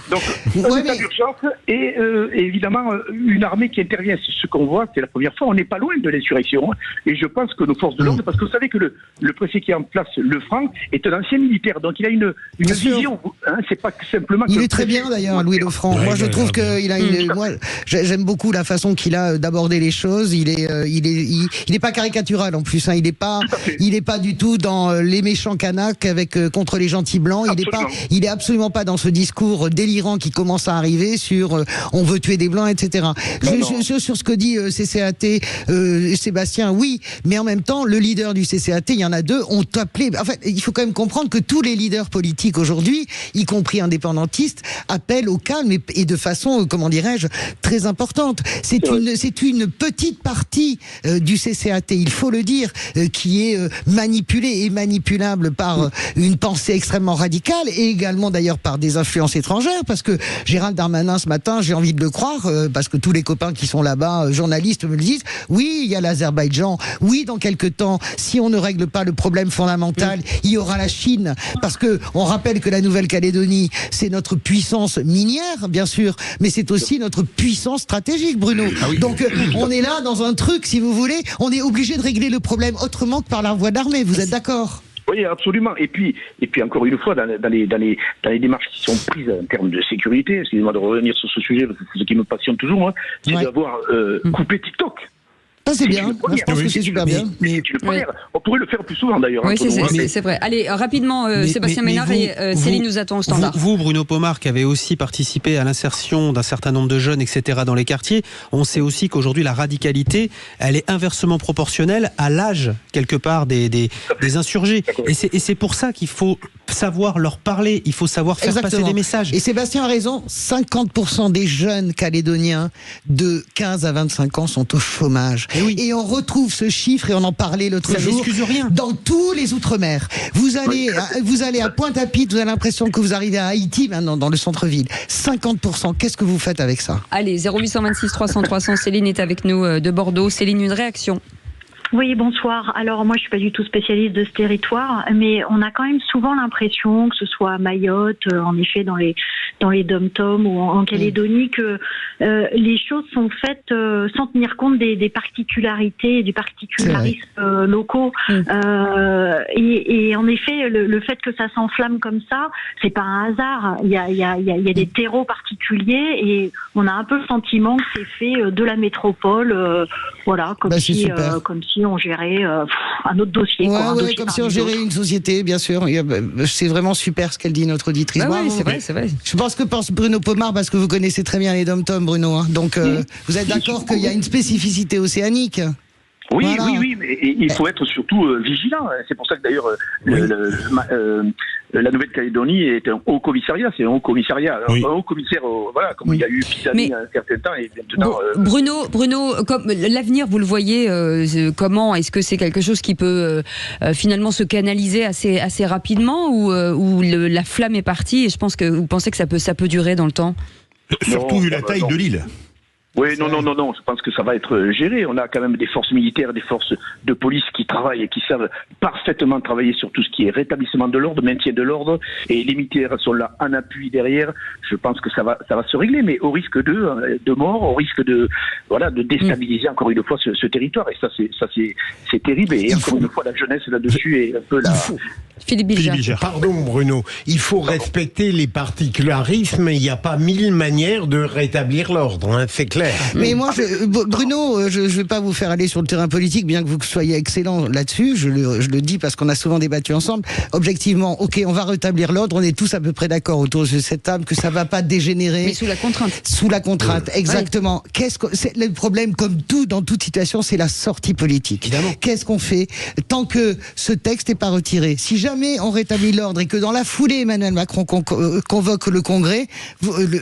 Donc, l'état d'urgence et évidemment une armée qui intervient, c'est ce qu'on voit, c'est la première fois, on n'est pas loin de l'insurrection. Et je pense que nos forces de l'ordre, parce que vous savez que le préfet qui est en place, Lefranc, est un ancien militaire, donc il a une vision. C'est pas simplement. Il est très bien d'ailleurs, Louis Lefranc. Moi, je trouve qu'il a moi, j'aime beaucoup la façon qu'il a d'aborder les choses. Il est pas caricatural en plus. Il est pas du tout dans les méchants canaques contre les gentils blancs. Il est absolument pas dans ce discours délirant qui commence à arriver sur on veut tuer des blancs, etc. Sur ce que dit CCAT, Sébastien, oui, mais en même temps, le leader du CCAT, il y en a 2, ont appelé. En fait, il faut quand même comprendre que tous les leaders politiques aujourd'hui, y compris indépendantistes, appellent au calme et de façon, comment dirais-je, très importante. C'est une petite partie du CCAT, il faut le dire, qui est manipulée et manipulable par une pensée extrêmement radicale et également d'ailleurs par des influences étrangères, parce que Gérald Darmanin ce matin, j'ai envie de le croire, parce que tous les copains qui sont là-bas, journalistes, me le disent, oui, il y a l'Azerbaïdjan, oui, dans quelques temps, si on ne règle pas le problème fondamental, il y aura la Chine, parce que on rappelle que la Nouvelle-Calédonie, c'est notre puissance minière, bien sûr, mais c'est aussi notre puissance stratégique, Bruno. Donc on est là dans un truc, si vous voulez, on est obligé de régler le problème autrement que par la voie d'armée, vous êtes d'accord ? Oui, absolument. Et puis encore une fois, dans les démarches qui sont prises en termes de sécurité, excusez-moi de revenir sur ce sujet, parce que c'est ce qui me passionne toujours, c'est d'avoir coupé TikTok. Ça c'est bien, moi, je pense que c'est super bien. Mais c'est une première. On pourrait le faire plus souvent d'ailleurs. Oui, c'est vrai. Allez, rapidement, Sébastien Ménard et Céline nous attend au standard. Vous, Bruno Pomar, qui avez aussi participé à l'insertion d'un certain nombre de jeunes, etc., dans les quartiers, on sait aussi qu'aujourd'hui la radicalité, elle est inversement proportionnelle à l'âge, quelque part, des insurgés. Et c'est pour ça qu'il faut savoir leur parler, il faut savoir faire passer des messages. Et Sébastien a raison, 50% des jeunes calédoniens de 15 à 25 ans sont au chômage. Et on retrouve ce chiffre, et on en parlait l'autre jour, dans tous les Outre-mer. Vous allez à Pointe-à-Pitre, vous avez l'impression que vous arrivez à Haïti maintenant, dans le centre-ville. 50%, qu'est-ce que vous faites avec ça ? Allez, 0826 300 300, Céline est avec nous de Bordeaux. Céline, une réaction ? Oui, bonsoir. Alors moi, je suis pas du tout spécialiste de ce territoire, mais on a quand même souvent l'impression, que ce soit à Mayotte, en effet dans les dom-toms ou en Calédonie, que les choses sont faites sans tenir compte des particularités et du particularisme locaux. Et en effet, le fait que ça s'enflamme comme ça, c'est pas un hasard. Il y a des terreaux particuliers et on a un peu le sentiment que c'est fait de la métropole, voilà, comme si on gérait un autre dossier. Ouais, comme si on gérait une société, bien sûr. C'est vraiment super ce qu'elle dit, notre auditrice. Oui, c'est vrai. Je pense que pense Bruno Pomar, parce que vous connaissez très bien les dom-toms, Bruno. Hein. Donc, vous êtes d'accord qu'il y a une spécificité océanique? Oui, mais il faut être surtout vigilant. C'est pour ça que d'ailleurs la Nouvelle-Calédonie est un haut commissariat. C'est un haut commissariat, un haut commissaire. Voilà, comme il y a eu Pisani à un certain temps et maintenant. Bruno, comme l'avenir, vous le voyez comment? Est-ce que c'est quelque chose qui peut finalement se canaliser assez rapidement, ou la flamme est partie? Et je pense que vous pensez que ça peut durer dans le temps. Surtout vu la taille de l'île. Oui, non, je pense que ça va être géré. On a quand même des forces militaires, des forces de police qui travaillent et qui savent parfaitement travailler sur tout ce qui est rétablissement de l'ordre, maintien de l'ordre, et les militaires sont là en appui derrière. Je pense que ça va se régler, mais au risque de mort, au risque de déstabiliser encore une fois ce territoire. Et ça c'est terrible. Et encore une fois, la jeunesse là-dessus est un peu là. Philippe Bilger. Pardon Bruno, il faut respecter les particularismes. Il n'y a pas 1000 manières de rétablir l'ordre, hein, c'est clair. Mais moi, Bruno, je ne vais pas vous faire aller sur le terrain politique, bien que vous soyez excellent là-dessus. Je le dis parce qu'on a souvent débattu ensemble. Objectivement, ok, on va rétablir l'ordre. On est tous à peu près d'accord autour de cette table que ça ne va pas dégénérer. Mais sous la contrainte. Sous la contrainte, exactement. C'est le problème, comme tout dans toute situation, c'est la sortie politique. Évidemment. Qu'est-ce qu'on fait tant que ce texte n'est pas retiré? Si jamais on rétablit l'ordre et que dans la foulée, Emmanuel Macron convoque le Congrès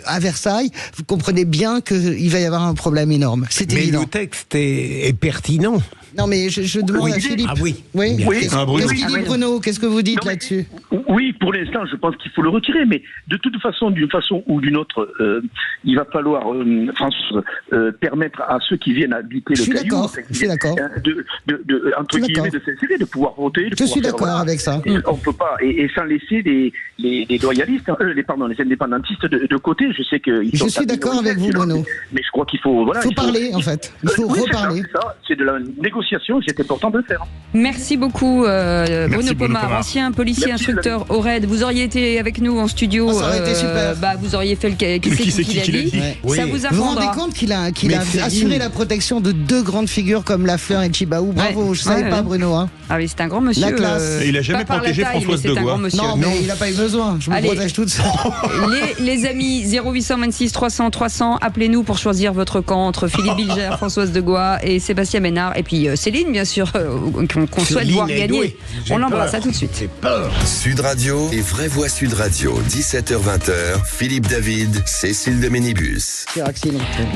à Versailles, vous comprenez bien qu'il va y avoir un problème énorme. C'est évident. Mais le texte est pertinent. Non, mais je demande à Philippe. Ah oui. Qu'est-ce qu'il dit, Bruno? Qu'est-ce que vous dites là-dessus? Oui, pour l'instant, je pense qu'il faut le retirer, mais de toute façon, d'une façon ou d'une autre, il va falloir, François, permettre à ceux qui viennent habiter le Caillou, je suis d'accord. Entre guillemets, de s'insérer, de pouvoir voter. Je suis d'accord avec ça. On peut pas, et sans laisser les loyalistes, les indépendantistes de côté. Je sais que je suis d'accord avec vous, Bruno. Mais je crois qu'il faut, il faut parler, en fait. Il faut reparler. C'est de la négociation, c'est important de le faire. Merci beaucoup, Bruno Pomar, ancien policier instructeur au RAID. Vous auriez été avec nous en studio. Ça aurait été super. Vous auriez fait le qui l'a dit. Ça vous apprendra. Vous vous rendez compte qu'il a assuré la protection de deux grandes figures comme Lafleur et Chibaou. Bravo, je ne savais pas, Bruno. Hein. Ah oui, c'est un grand monsieur. La classe. Il n'a jamais protégé Françoise de Gaulle. Non, mais il n'a pas eu besoin. Je me protège toute seule. Les amis, 0826 300 300, appelez-nous pour choisir votre camp entre Philippe Bilger, Françoise de Gaulle et Sébastien Ménard. Et puis Céline, bien sûr, qu'on souhaite voir gagner. On l'embrasse, à tout de suite. J'ai peur. Sud Radio et Vraie Voix Sud Radio, 17h-20h, Philippe David, Cécile de Ménibus.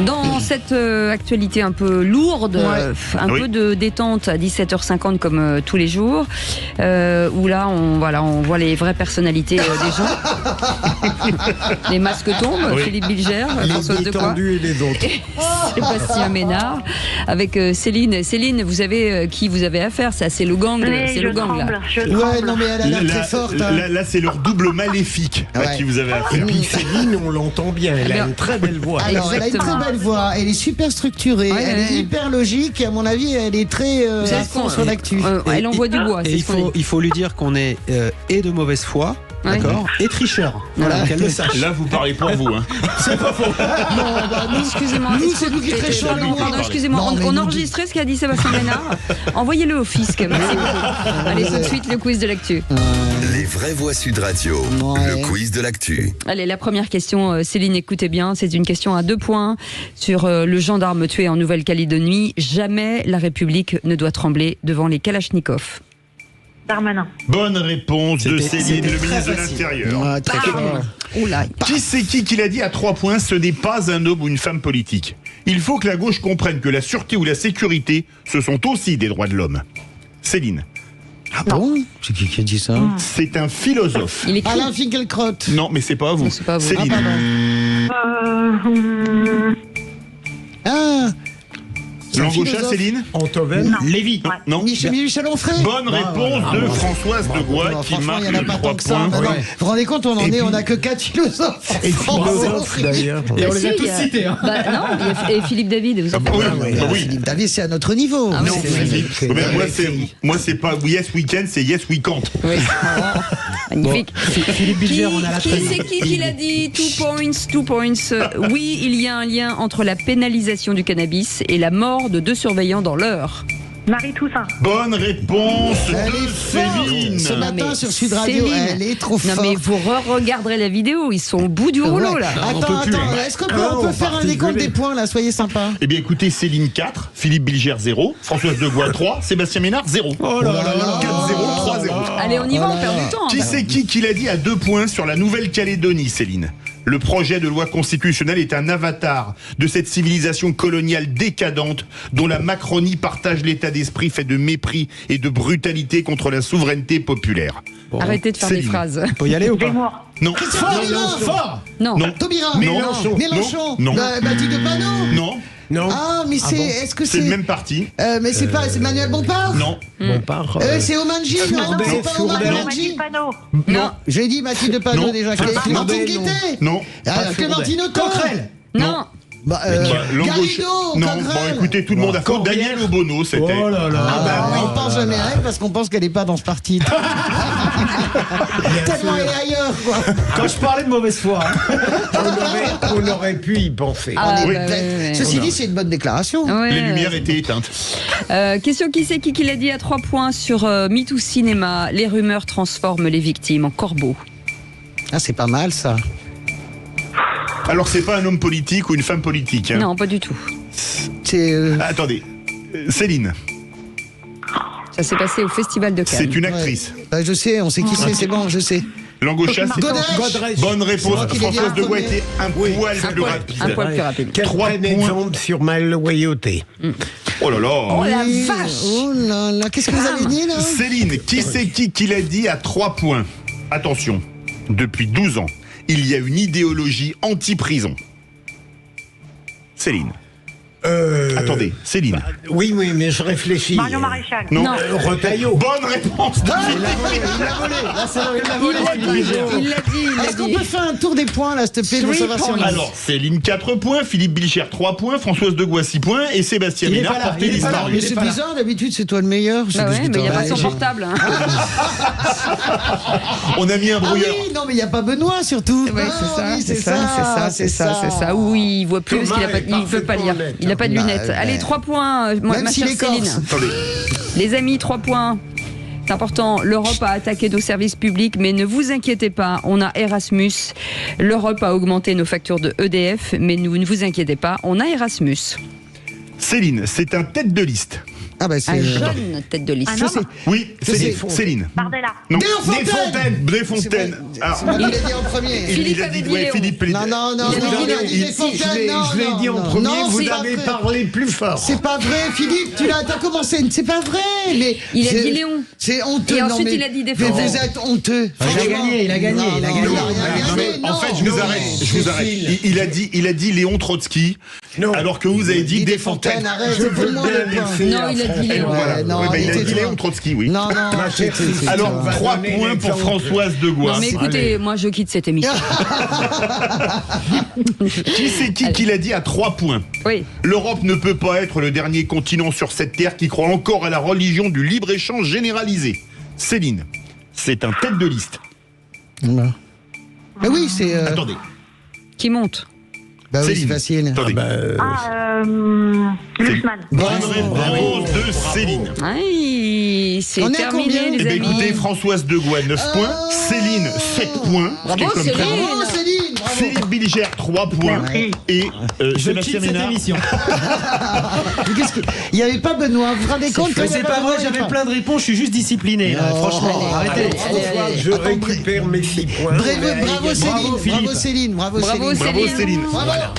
Dans cette actualité un peu lourde, un peu de détente à 17h50 comme tous les jours, où là, on voit les vraies personnalités des gens. Les masques tombent, Philippe Bilger, Françoise de Gaulle et les autres. Et Sébastien Ménard, avec Céline. Céline, vous savez qui vous avez affaire? C'est le gang, c'est le gang là. Ouais, non mais elle a l'air très forte. Là, c'est leur double maléfique à qui vous avez affaire. Et puis Céline, on l'entend bien, elle a une très belle voix. Alors, elle a une très belle voix, elle est super structurée, elle est hyper logique, et à mon avis, elle est très à fond sur l'actu. Elle envoie du bois. Et il faut lui dire qu'on est et de mauvaise foi. D'accord. Et tricheur. Voilà, qu'elle le sache. Là, vous parlez pour vous. Hein. C'est pas faux. Non, excusez-moi. Nous, c'est nous qui trichons. Pardon, excusez-moi. On enregistrait ce qu'a dit Sébastien Ménard. Envoyez-le au fisc. Merci beaucoup. Allez, tout de suite, le quiz de l'actu. Les Vraies Voix Sud Radio, le quiz de l'actu. Allez, la première question, Céline, écoutez bien. C'est une question à 2 points sur le gendarme tué en Nouvelle-Calédonie. Jamais la République ne doit trembler devant les Kalachnikovs. Darmanin. Bonne réponse de Céline, le ministre de l'Intérieur. Qui c'est qui l'a dit à 3 points? Ce n'est pas un homme ou une femme politique. Il faut que la gauche comprenne que la sûreté ou la sécurité, ce sont aussi des droits de l'homme. Céline. Ah bon? C'est qui a dit ça? C'est un philosophe. Il écrit. Alain Finkielkraut. Non, mais c'est pas à vous. C'est pas à vous. Céline. Langauchat, Céline? Antoven? Lévy? Non. Michel Onfray? Bonne réponse de Françoise de Gois qui marque les 3 points. Vous vous rendez compte, on a que 4 philosophes. Et philosophes d'ailleurs. Et on les a tous cités. Non, et Philippe David, vous en Oui. Philippe David, c'est à notre niveau. Ah, Non, moi c'est pas Yes Weekend, c'est Yes We Can't. Oui. Magnifique. Philippe Bilger, on a la Qui c'est qui l'a dit? 2 points. Oui, il y a un lien entre la pénalisation du cannabis et la mort de 2 surveillants dans l'Eure. Marie Toussaint. Bonne réponse Elle de est forte. Céline. Ce matin sur Sud Radio, Céline. elle est trop forte. Non mais vous regarderez la vidéo, ils sont au bout du rouleau là. Attends, est-ce qu'on peut faire un décompte des points là? Soyez sympa. Eh bien écoutez, Céline 4, Philippe Bilger 0, Françoise de Gois 3, Sébastien Ménard 0. Oh là là. 4-0, 3-0. Allez, on y va, on perd du temps. Qui c'est qui l'a dit à 2 points sur la Nouvelle-Calédonie, Céline? Le projet de loi constitutionnelle est un avatar de cette civilisation coloniale décadente dont la Macronie partage l'état d'esprit fait de mépris et de brutalité contre la souveraineté populaire. Arrêtez de faire Céline. des phrases. Faut y aller ou pas? Non. Fort. Non. Taubira. Mélenchon. Non. Baptiste de Panot. Non. Non. Ah, mais est-ce que C'est c'est le même parti. mais c'est Manuel Bompard. Non. Bompard. C'est Omanji. Non, c'est pas Omanji. Non. J'ai dit Mathilde de Panot Non. déjà. Clémentine Guettet. Non. Clémentine Coquerel. Non. Garrido. Non. Bon, écoutez, tout le monde a faux. Daniel Obono, c'était. Oh là là. On pense jamais à elle parce qu'on pense qu'elle n'est pas dans ce parti. Tellement elle est ailleurs, quoi. Quand je parlais de mauvaise foi. On aurait pu y penser. Ceci dit, c'est une bonne déclaration. Ouais. Les lumières étaient éteintes. Question qui c'est qui l'a dit à 3 points sur MeToo Cinéma. Les rumeurs transforment les victimes en corbeaux. Ah, c'est pas mal ça. Alors, c'est pas un homme politique ou une femme politique. Hein. Non, pas du tout. Attendez. Céline. Ça s'est passé au Festival de Cannes. C'est une actrice. Je sais, on sait qui c'est bon, je sais. Langauchat, c'est Godrèche. Bonne réponse. C'est moi qui l'ai dit Françoise de Gois en était un poil plus rapide. Un poil plus rapide. Quel bon exemple sur ma loyauté. Oh là là. Oh la vache. Oh là là, qu'est-ce que vous avez dit là? Céline, qui c'est qui l'a dit à 3 points? Attention, depuis 12 ans, il y a une idéologie anti-prison. Céline. Attendez, Céline. Oui, mais je réfléchis. Marion Maréchal. Non. Retailleau. Bonne réponse. Il l'a dit. Est-ce qu'on peut faire un tour des points là, s'il te plaît, pour savoir si on a... Alors, Céline 4 points, Philippe Bilger 3 points, Françoise de Gois 6 points et Sébastien Ménard porté disparu. Mais c'est bizarre, d'habitude c'est toi le meilleur. Bah ouais, mais il n'y a pas son portable. Hein. On a mis un brouilleur. Ah oui, non mais il n'y a pas Benoît surtout. Ouais, c'est ça. Oui, il voit plus parce qu'il ne peut pas lire. Il n'a pas de lunettes. Allez, 3 points, ma chère Céline. Les amis, 3 points. C'est important, l'Europe a attaqué nos services publics, mais ne vous inquiétez pas, on a Erasmus. L'Europe a augmenté nos factures de EDF, mais ne vous inquiétez pas, on a Erasmus. Céline, c'est un tête de liste. Ah bah c'est un jeune tête de liste. Oui, Céline. Bardella. Non. C'est Desfontaines. moi qui l'ai dit en premier. Philippe avait dit Léon. Non, il a dit Desfontaines. Je l'ai dit en premier, vous avez parlé plus fort. C'est pas vrai, Philippe, t'as commencé. C'est pas vrai, mais. Il a dit Léon. C'est honteux. Et ensuite il a dit Desfontaines. Mais vous êtes honteux. Il a gagné. En fait, je vous arrête. Il a dit Léon Trotsky, alors que vous avez dit Desfontaines. Arrête, c'est pour moi le point. Non, il a dit Léon. Il a dit Léon Trotsky, oui. Non. Alors, 3 points pour Françoise de Gois. Non, mais écoutez, moi je quitte cette émission. Qui c'est qui l'a dit à 3 points? Oui. L'Europe ne peut pas être le dernier continent sur cette terre qui croit encore à la religion du libre-échange généralisé. Céline, c'est un tête de liste. Mais oui, c'est... Attendez. Qui monte? Bah oui, c'est facile. Luxman. Bonne réponse de Céline. Aïe, c'est terminé, les amis. Écoutez, Françoise de Gois, 9 points. Céline, 7 points. Bravo, Céline. Philippe Bilger, 3 points. Et Sébastien Ménard. Il n'y avait pas Benoît, vous vous rendez compte? C'est pas vrai, j'avais plein de réponses, je suis juste discipliné. Franchement, arrêtez. Je récupère mes 6 points. Bravo Céline.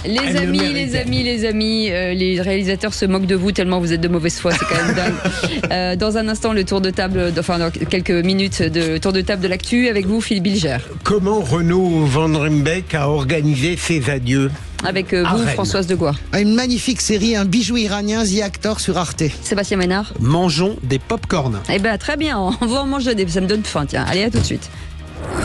Les amis, les réalisateurs se moquent de vous tellement vous êtes de mauvaise foi, c'est quand même dingue. Dans un instant, le tour de table, dans quelques minutes, de tour de table de l'actu avec vous, Philippe Bilger. Comment Renaud Van Rymbeck a a organisé ses adieux. Avec vous, Françoise de Gois. Une magnifique série, un bijou iranien, The Actor sur Arte. Sébastien Ménard. Mangeons des pop-corn. Eh ben très bien, on va en manger des, ça me donne faim, tiens. Allez, à tout de suite.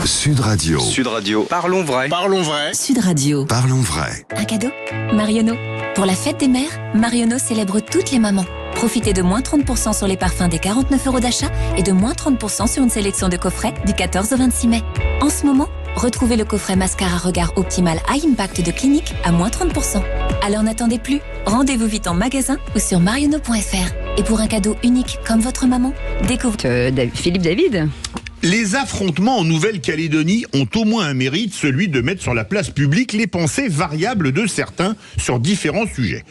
Sud Radio. Sud Radio. Parlons vrai. Parlons vrai. Sud Radio. Parlons vrai. Un cadeau? Marionneau. Pour la fête des mères, Marionneau célèbre toutes les mamans. Profitez de moins 30% sur les parfums des 49 € d'achat et de moins 30% sur une sélection de coffrets du 14 au 26 mai. En ce moment, retrouvez le coffret mascara regard optimal High Impact de Clinique à moins 30%. Alors n'attendez plus, rendez-vous vite en magasin ou sur marionneau.fr. Et pour un cadeau unique comme votre maman, découvrez... Philippe David. Les affrontements en Nouvelle-Calédonie ont au moins un mérite, celui de mettre sur la place publique les pensées variables de certains sur différents sujets.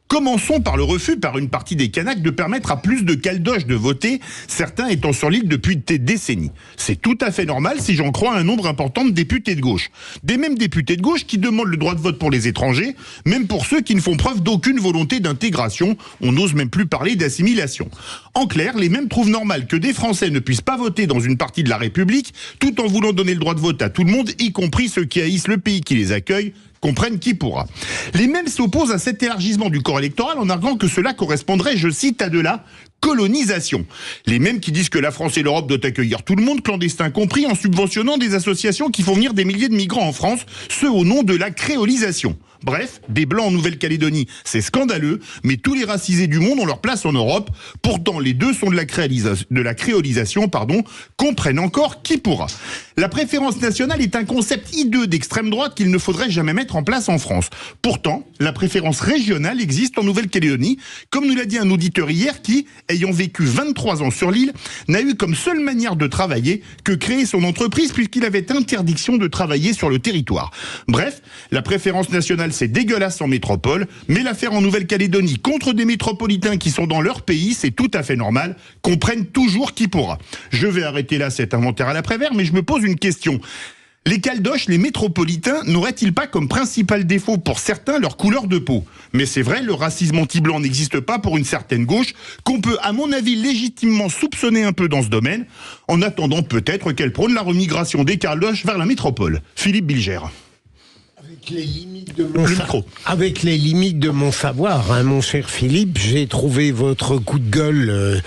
Commençons par le refus par une partie des Kanaks de permettre à plus de Caldoches de voter, certains étant sur l'île depuis des décennies. C'est tout à fait normal si j'en crois un nombre important de députés de gauche. Des mêmes députés de gauche qui demandent le droit de vote pour les étrangers, même pour ceux qui ne font preuve d'aucune volonté d'intégration. On n'ose même plus parler d'assimilation. En clair, les mêmes trouvent normal que des Français ne puissent pas voter dans une partie de la République, tout en voulant donner le droit de vote à tout le monde, y compris ceux qui haïssent le pays qui les accueille, comprennent qui pourra. Les mêmes s'opposent à cet élargissement du corps électoral en arguant que cela correspondrait, je cite, à de la colonisation. Les mêmes qui disent que la France et l'Europe doivent accueillir tout le monde, clandestins compris, en subventionnant des associations qui font venir des milliers de migrants en France, ce au nom de la créolisation. Bref, des Blancs en Nouvelle-Calédonie, c'est scandaleux, mais tous les racisés du monde ont leur place en Europe. Pourtant, les deux sont de la créolisation, comprennent encore qui pourra. La préférence nationale est un concept hideux d'extrême droite qu'il ne faudrait jamais mettre en place en France. Pourtant, la préférence régionale existe en Nouvelle-Calédonie, comme nous l'a dit un auditeur hier qui, ayant vécu 23 ans sur l'île, n'a eu comme seule manière de travailler que créer son entreprise puisqu'il avait interdiction de travailler sur le territoire. Bref, la préférence nationale, c'est dégueulasse en métropole, mais l'affaire en Nouvelle-Calédonie contre des métropolitains qui sont dans leur pays, c'est tout à fait normal, qu'on prenne toujours qui pourra. Je vais arrêter là cet inventaire à l'après-vert, mais je me pose une question. Les Caldoches, les métropolitains, n'auraient-ils pas comme principal défaut pour certains leur couleur de peau? Mais c'est vrai, le racisme anti-blanc n'existe pas pour une certaine gauche, qu'on peut, à mon avis, légitimement soupçonner un peu dans ce domaine, en attendant peut-être qu'elle prône la remigration des Caldoches vers la métropole. Philippe Bilger. Avec les limites de mon savoir, hein, mon cher Philippe, j'ai trouvé votre coup de gueule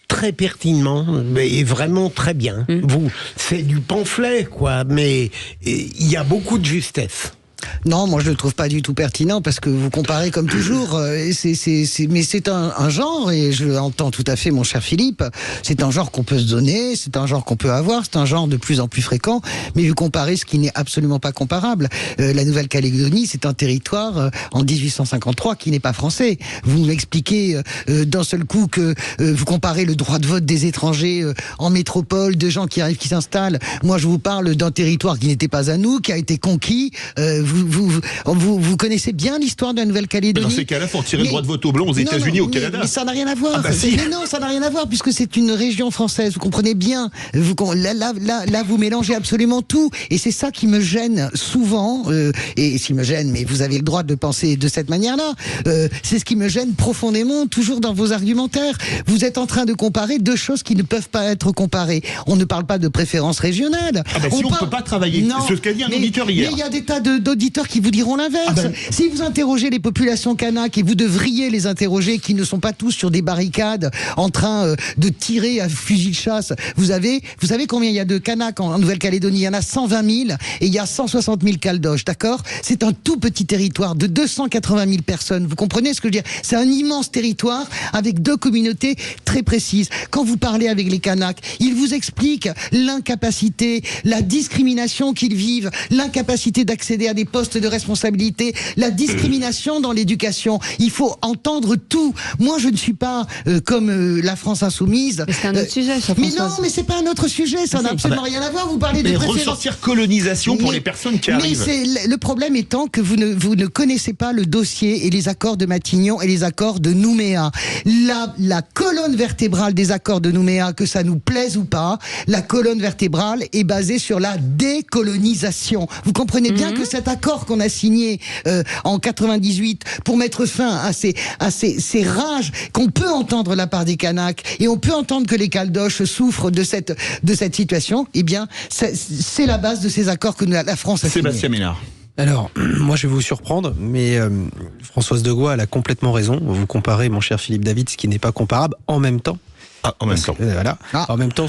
très pertinemment et vraiment très bien. Vous, c'est du pamphlet, quoi, mais il y a beaucoup de justesse. Non, moi je le trouve pas du tout pertinent parce que vous comparez comme toujours. Mais c'est un genre, et je l'entends tout à fait, mon cher Philippe. C'est un genre qu'on peut se donner, c'est un genre qu'on peut avoir, c'est un genre de plus en plus fréquent. Mais vous comparez ce qui n'est absolument pas comparable. La Nouvelle-Calédonie, c'est un territoire en 1853 qui n'est pas français. Vous m'expliquez d'un seul coup que vous comparez le droit de vote des étrangers en métropole, de gens qui arrivent, qui s'installent. Moi, je vous parle d'un territoire qui n'était pas à nous, qui a été conquis. Vous connaissez bien l'histoire de la Nouvelle-Calédonie. Dans ces cas-là, il faut retirer le droit de vote aux Blancs aux États-Unis, au Canada. Mais ça n'a rien à voir. Ah bah si. Mais non, ça n'a rien à voir, puisque c'est une région française. Vous comprenez bien. Là, vous mélangez absolument tout. Et c'est ça qui me gêne souvent. Et s'il me gêne, mais vous avez le droit de penser de cette manière-là. C'est ce qui me gêne profondément, toujours dans vos argumentaires. Vous êtes en train de comparer deux choses qui ne peuvent pas être comparées. On ne parle pas de préférence régionale. Ah bah si on ne peut pas travailler. C'est ce qu'a dit un auditeur hier. Mais il y a des tas d'auditeurs qui vous diront l'inverse. Si vous interrogez les populations kanak, et vous devriez les interroger, qui ne sont pas tous sur des barricades en train de tirer à fusil de chasse. Vous savez combien il y a de Kanaks en Nouvelle-Calédonie? Il y en a 120 000 et il y a 160 000 Caldoches, d'accord? C'est un tout petit territoire de 280 000 personnes. Vous comprenez ce que je veux dire? C'est un immense territoire avec deux communautés très précises. Quand vous parlez avec les Kanaks, ils vous expliquent l'incapacité, la discrimination qu'ils vivent, l'incapacité d'accéder à des postes de responsabilité, la discrimination dans l'éducation. Il faut entendre tout. Moi, je ne suis pas comme la France insoumise. Mais c'est un autre sujet, ça, mais non, mais c'est pas un autre sujet. Ça n'a absolument rien à voir. Vous parlez de préférence. Ressortir colonisation pour les personnes qui arrivent. Mais le problème étant que vous ne connaissez pas le dossier et les accords de Matignon et les accords de Nouméa. La colonne vertébrale des accords de Nouméa, que ça nous plaise ou pas, la colonne vertébrale est basée sur la décolonisation. Vous comprenez bien que cet accord qu'on a signé en 98 pour mettre fin à ces rages qu'on peut entendre de la part des Kanaks, et on peut entendre que les Caldoches souffrent de cette situation, eh bien, c'est la base de ces accords que la France a signés. Sébastien Ménard. Alors, moi je vais vous surprendre, mais Françoise de Gois, elle a complètement raison. Vous comparez, mon cher Philippe David, ce qui n'est pas comparable en même temps. Ah, en même temps. Voilà. En même temps,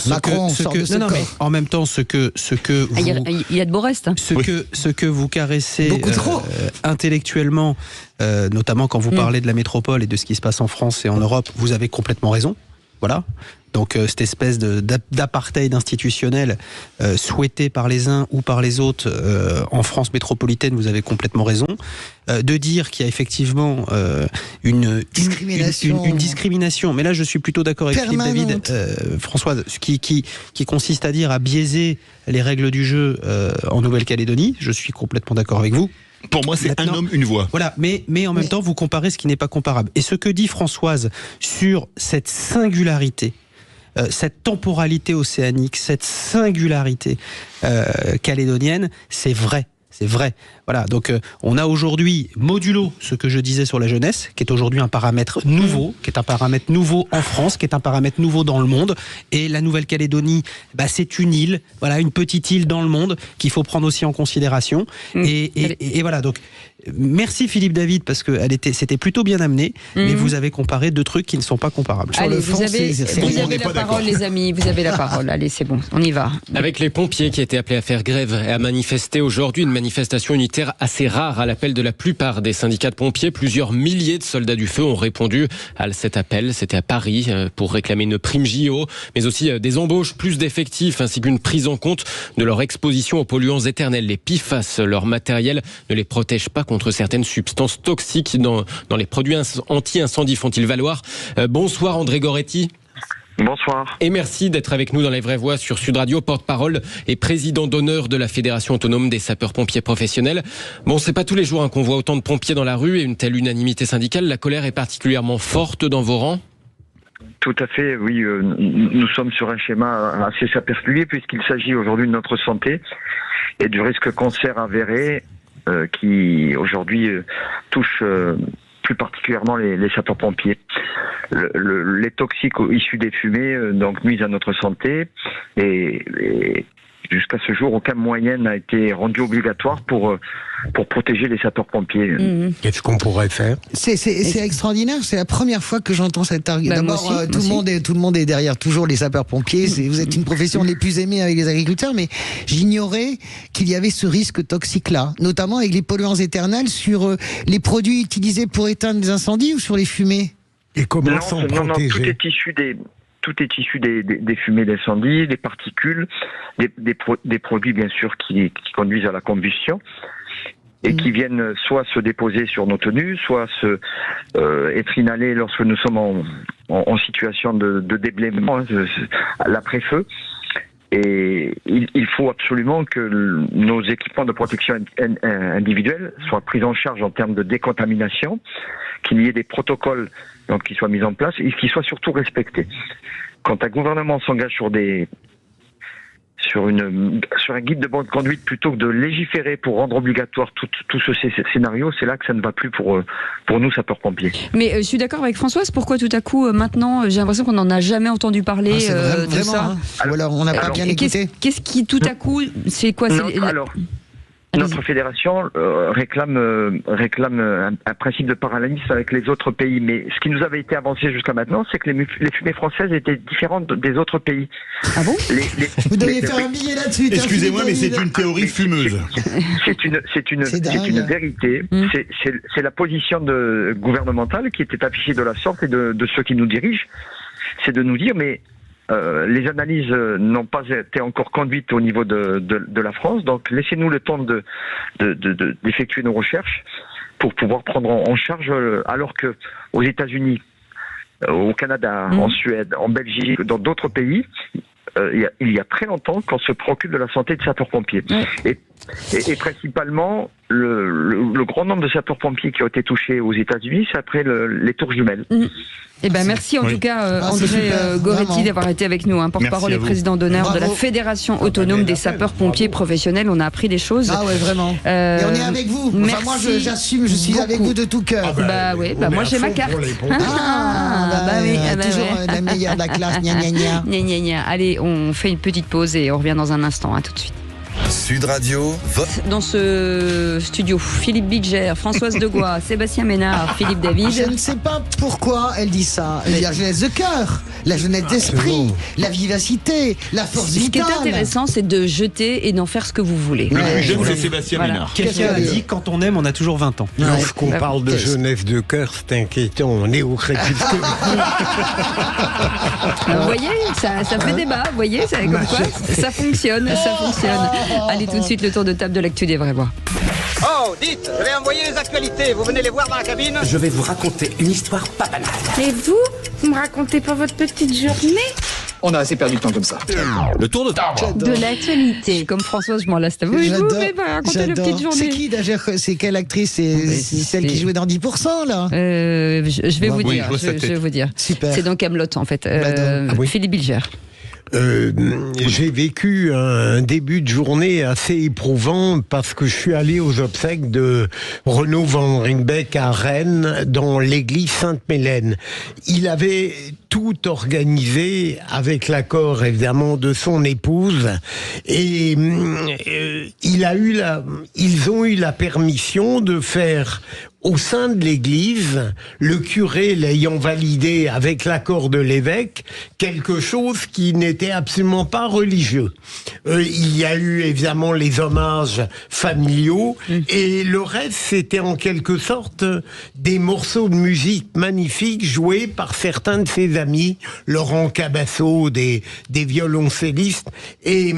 en même temps, ce que vous, il y a de beaux restes. Hein. Ce que vous caressez intellectuellement, notamment quand vous parlez de la métropole et de ce qui se passe en France et en Europe, vous avez complètement raison. Voilà. Donc cette espèce d'apartheid institutionnel souhaité par les uns ou par les autres en France métropolitaine, vous avez complètement raison. De dire qu'il y a effectivement une discrimination, mais là je suis plutôt d'accord avec Philippe David, Françoise, qui consiste à dire à biaiser les règles du jeu en Nouvelle-Calédonie. Je suis complètement d'accord avec vous. Pour moi, c'est un homme, une voix. Voilà, mais en même temps, vous comparez ce qui n'est pas comparable. Et ce que dit Françoise sur cette singularité, cette temporalité océanique, cette singularité calédonienne, c'est vrai. C'est vrai. Voilà. Donc, on a aujourd'hui, modulo ce que je disais sur la jeunesse, qui est aujourd'hui un paramètre nouveau, qui est un paramètre nouveau en France, qui est un paramètre nouveau dans le monde. Et la Nouvelle-Calédonie, c'est une île, voilà, une petite île dans le monde qu'il faut prendre aussi en considération. Et voilà. Donc, merci Philippe David, parce que c'était plutôt bien amené, mais vous avez comparé deux trucs qui ne sont pas comparables. Allez, vous avez la parole, les amis. Vous avez la parole. Allez, c'est bon. On y va. Avec les pompiers qui étaient appelés à faire grève et à manifester aujourd'hui, une manifestation unitaire assez rare à l'appel de la plupart des syndicats de pompiers. Plusieurs milliers de soldats du feu ont répondu à cet appel. C'était à Paris pour réclamer une prime JO, mais aussi des embauches, plus d'effectifs, ainsi qu'une prise en compte de leur exposition aux polluants éternels. Les PFAS, leur matériel ne les protège pas contre certaines substances toxiques dans les produits anti-incendie, font-ils valoir. Bonsoir André Goretti. Bonsoir. Et merci d'être avec nous dans Les Vraies Voix sur Sud Radio, porte-parole et président d'honneur de la Fédération autonome des sapeurs-pompiers professionnels. Bon, c'est pas tous les jours qu'on voit autant de pompiers dans la rue et une telle unanimité syndicale. La colère est particulièrement forte dans vos rangs? Tout à fait, oui. Nous sommes sur un schéma assez particulier puisqu'il s'agit aujourd'hui de notre santé et du risque cancer avéré qui aujourd'hui touche plus particulièrement les sapeurs-pompiers. Les toxiques issus des fumées donc nuisent à notre santé et jusqu'à ce jour, aucun moyen n'a été rendu obligatoire pour protéger les sapeurs-pompiers. Qu'est-ce qu'on pourrait faire? C'est extraordinaire. C'est la première fois que j'entends cet argument. D'abord, tout le monde est derrière toujours les sapeurs-pompiers. Vous êtes une profession les plus aimées avec les agriculteurs, mais j'ignorais qu'il y avait ce risque toxique-là, notamment avec les polluants éternels sur les produits utilisés pour éteindre les incendies ou sur les fumées. Et comment s'en protéger? Non, tout est issu des fumées d'incendie, des particules, des produits bien sûr qui conduisent à la combustion et qui viennent soit se déposer sur nos tenues, soit être inhalés lorsque nous sommes en situation de déblaiement, l'après-feu. Et il faut absolument que nos équipements de protection individuelle soient pris en charge en termes de décontamination, qu'il y ait des protocoles donc, qui soient mis en place et qui soient surtout respectés. Quand un gouvernement s'engage sur un guide de bonne conduite plutôt que de légiférer pour rendre obligatoire tout ce scénario, c'est là que ça ne va plus pour nous sapeurs-pompiers. Mais je suis d'accord avec Françoise, pourquoi tout à coup maintenant j'ai l'impression qu'on n'en a jamais entendu parler de ça. Ou alors on n'a pas bien écouté. Qu'est-ce qui tout à coup, c'est quoi? Notre fédération réclame un principe de parallélisme avec les autres pays. Mais ce qui nous avait été avancé jusqu'à maintenant, c'est que les fumées françaises étaient différentes des autres pays. Ah bon? Vous deviez faire un billet là-dessus. Excusez-moi, mais c'est une théorie fumeuse. C'est une vérité. C'est la position gouvernementale qui était affichée de la sorte et de ceux qui nous dirigent. C'est de nous dire, mais les analyses n'ont pas été encore conduites au niveau de la France, donc laissez-nous le temps d'effectuer nos recherches pour pouvoir prendre en charge, alors que aux États-Unis, au Canada, en Suède, en Belgique, dans d'autres pays, il y a très longtemps qu'on se préoccupe de la santé de sapeurs-pompiers. Et principalement, le grand nombre de sapeurs-pompiers qui ont été touchés aux États-Unis, c'est après les tours jumelles. Eh ben merci en tout cas André Goretti d'avoir été avec nous, porte-parole et président d'honneur de la Fédération autonome des sapeurs-pompiers professionnels. On a appris des choses. Ah ouais, vraiment. Et on est avec vous. Merci. Moi j'assume, je suis avec vous de tout cœur. Moi j'ai ma carte. Toujours la meilleure de la classe. Gna gna gna. Allez, on fait une petite pause et on revient dans un instant. À tout de suite. Sud Radio. Dans ce studio, Philippe Bilger, Françoise Degois, Sébastien Ménard, Philippe David. Je ne sais pas pourquoi elle dit ça. La jeunesse de cœur, la jeunesse d'esprit, la vivacité, la force vitale. Ce qui est intéressant, c'est de jeter et d'en faire ce que vous voulez. Le plus jeune, c'est Sébastien Ménard. Quelqu'un a dit, quand on aime, on a toujours 20 ans. Lorsqu'on parle de jeunesse de cœur, c'est inquiétant. On est au crépuscule. Vous voyez, ça fait débat. Vous voyez, comme quoi, ça fonctionne. Allez, tout de suite, le tour de table de l'actu des vraies voix. Oh, dites, je vais envoyer les actualités. Vous venez les voir dans la cabine? Je vais vous raconter une histoire pas banale. Et vous me racontez pas votre petite journée? On a assez perdu de temps comme ça. Le tour de table de l'actualité. Comme Françoise, je m'en lasse. Vous pouvez pas raconter la petite journée. C'est qui d'ailleurs? C'est quelle actrice? C'est celle qui jouait dans 10% là. Je vais vous dire. Je vais vous dire. Super. C'est dans Kaamelott en fait. Philippe Bilger. J'ai vécu un début de journée assez éprouvant parce que je suis allé aux obsèques de Renaud Van Riebeeck à Rennes dans l'église Sainte-Mélène. Il avait tout organisé avec l'accord évidemment de son épouse et ils ont eu la permission de faire au sein de l'église, le curé l'ayant validé avec l'accord de l'évêque, quelque chose qui n'était absolument pas religieux. Il y a eu évidemment les hommages familiaux et le reste c'était en quelque sorte des morceaux de musique magnifiques joués par certains de ses amis, Laurent Cabasso, des violoncellistes, et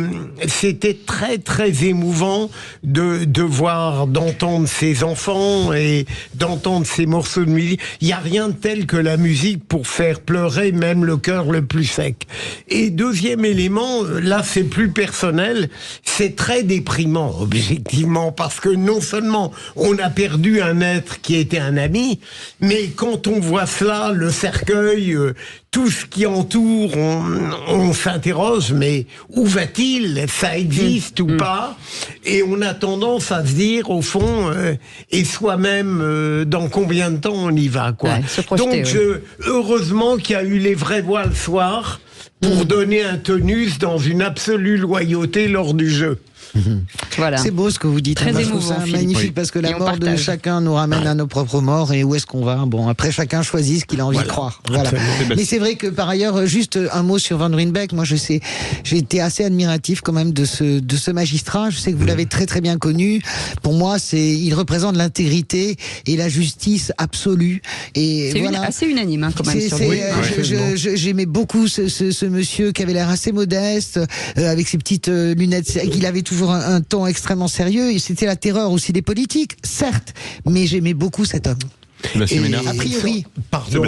c'était très très émouvant de voir, d'entendre ses enfants et d'entendre ces morceaux de musique. Il n'y a rien de tel que la musique pour faire pleurer même le cœur le plus sec. Et deuxième élément, là c'est plus personnel, c'est très déprimant objectivement, parce que non seulement on a perdu un être qui était un ami, mais quand on voit cela, le cercueil, tout ce qui entoure, on s'interroge, mais où va-t-il? Ça existe ou pas? Et on a tendance à se dire, au fond, et soi-même, dans combien de temps on y va, quoi. Donc, heureusement qu'il y a eu les vraies voix le soir pour donner un tonus dans une absolue loyauté lors du jeu. Voilà. C'est beau ce que vous dites. Très émouvant, c'est magnifique parce que la mort de chacun nous ramène à nos propres morts et où est-ce qu'on va? Bon, après chacun choisit ce qu'il a envie de croire. Voilà. Mais c'est vrai que par ailleurs, juste un mot sur Van Riebeeck. Moi, j'ai été assez admiratif quand même de ce magistrat. Je sais que vous l'avez très très bien connu. Pour moi, il représente l'intégrité et la justice absolue. Et c'est voilà. assez unanime quand même. Sur lui. J'aimais beaucoup ce monsieur qui avait l'air assez modeste, avec ses petites lunettes. Il avait toujours un ton extrêmement sérieux, et c'était la terreur aussi des politiques, certes, mais j'aimais beaucoup cet homme. Sébastien Ménard. A priori. Pardon,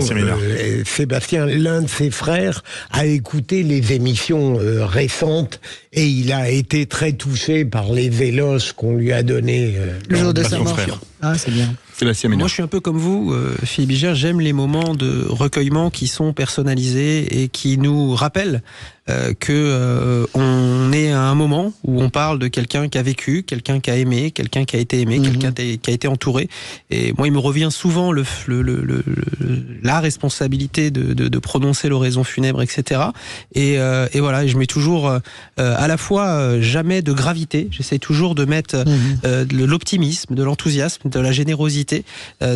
Sébastien, l'un de ses frères a écouté les émissions récentes et il a été très touché par les éloges qu'on lui a donnés le jour de sa mort. Ah, c'est bien. Moi, je suis un peu comme vous, Philippe Bilger. J'aime les moments de recueillement qui sont personnalisés et qui nous rappellent que on est à un moment où on parle de quelqu'un qui a vécu, quelqu'un qui a aimé, quelqu'un qui a été aimé, quelqu'un qui a été entouré. Et moi, il me revient souvent la responsabilité de prononcer l'oraison funèbre, etc. Et voilà, je mets toujours à la fois jamais de gravité. J'essaie toujours de mettre de l'optimisme, de l'enthousiasme, de la générosité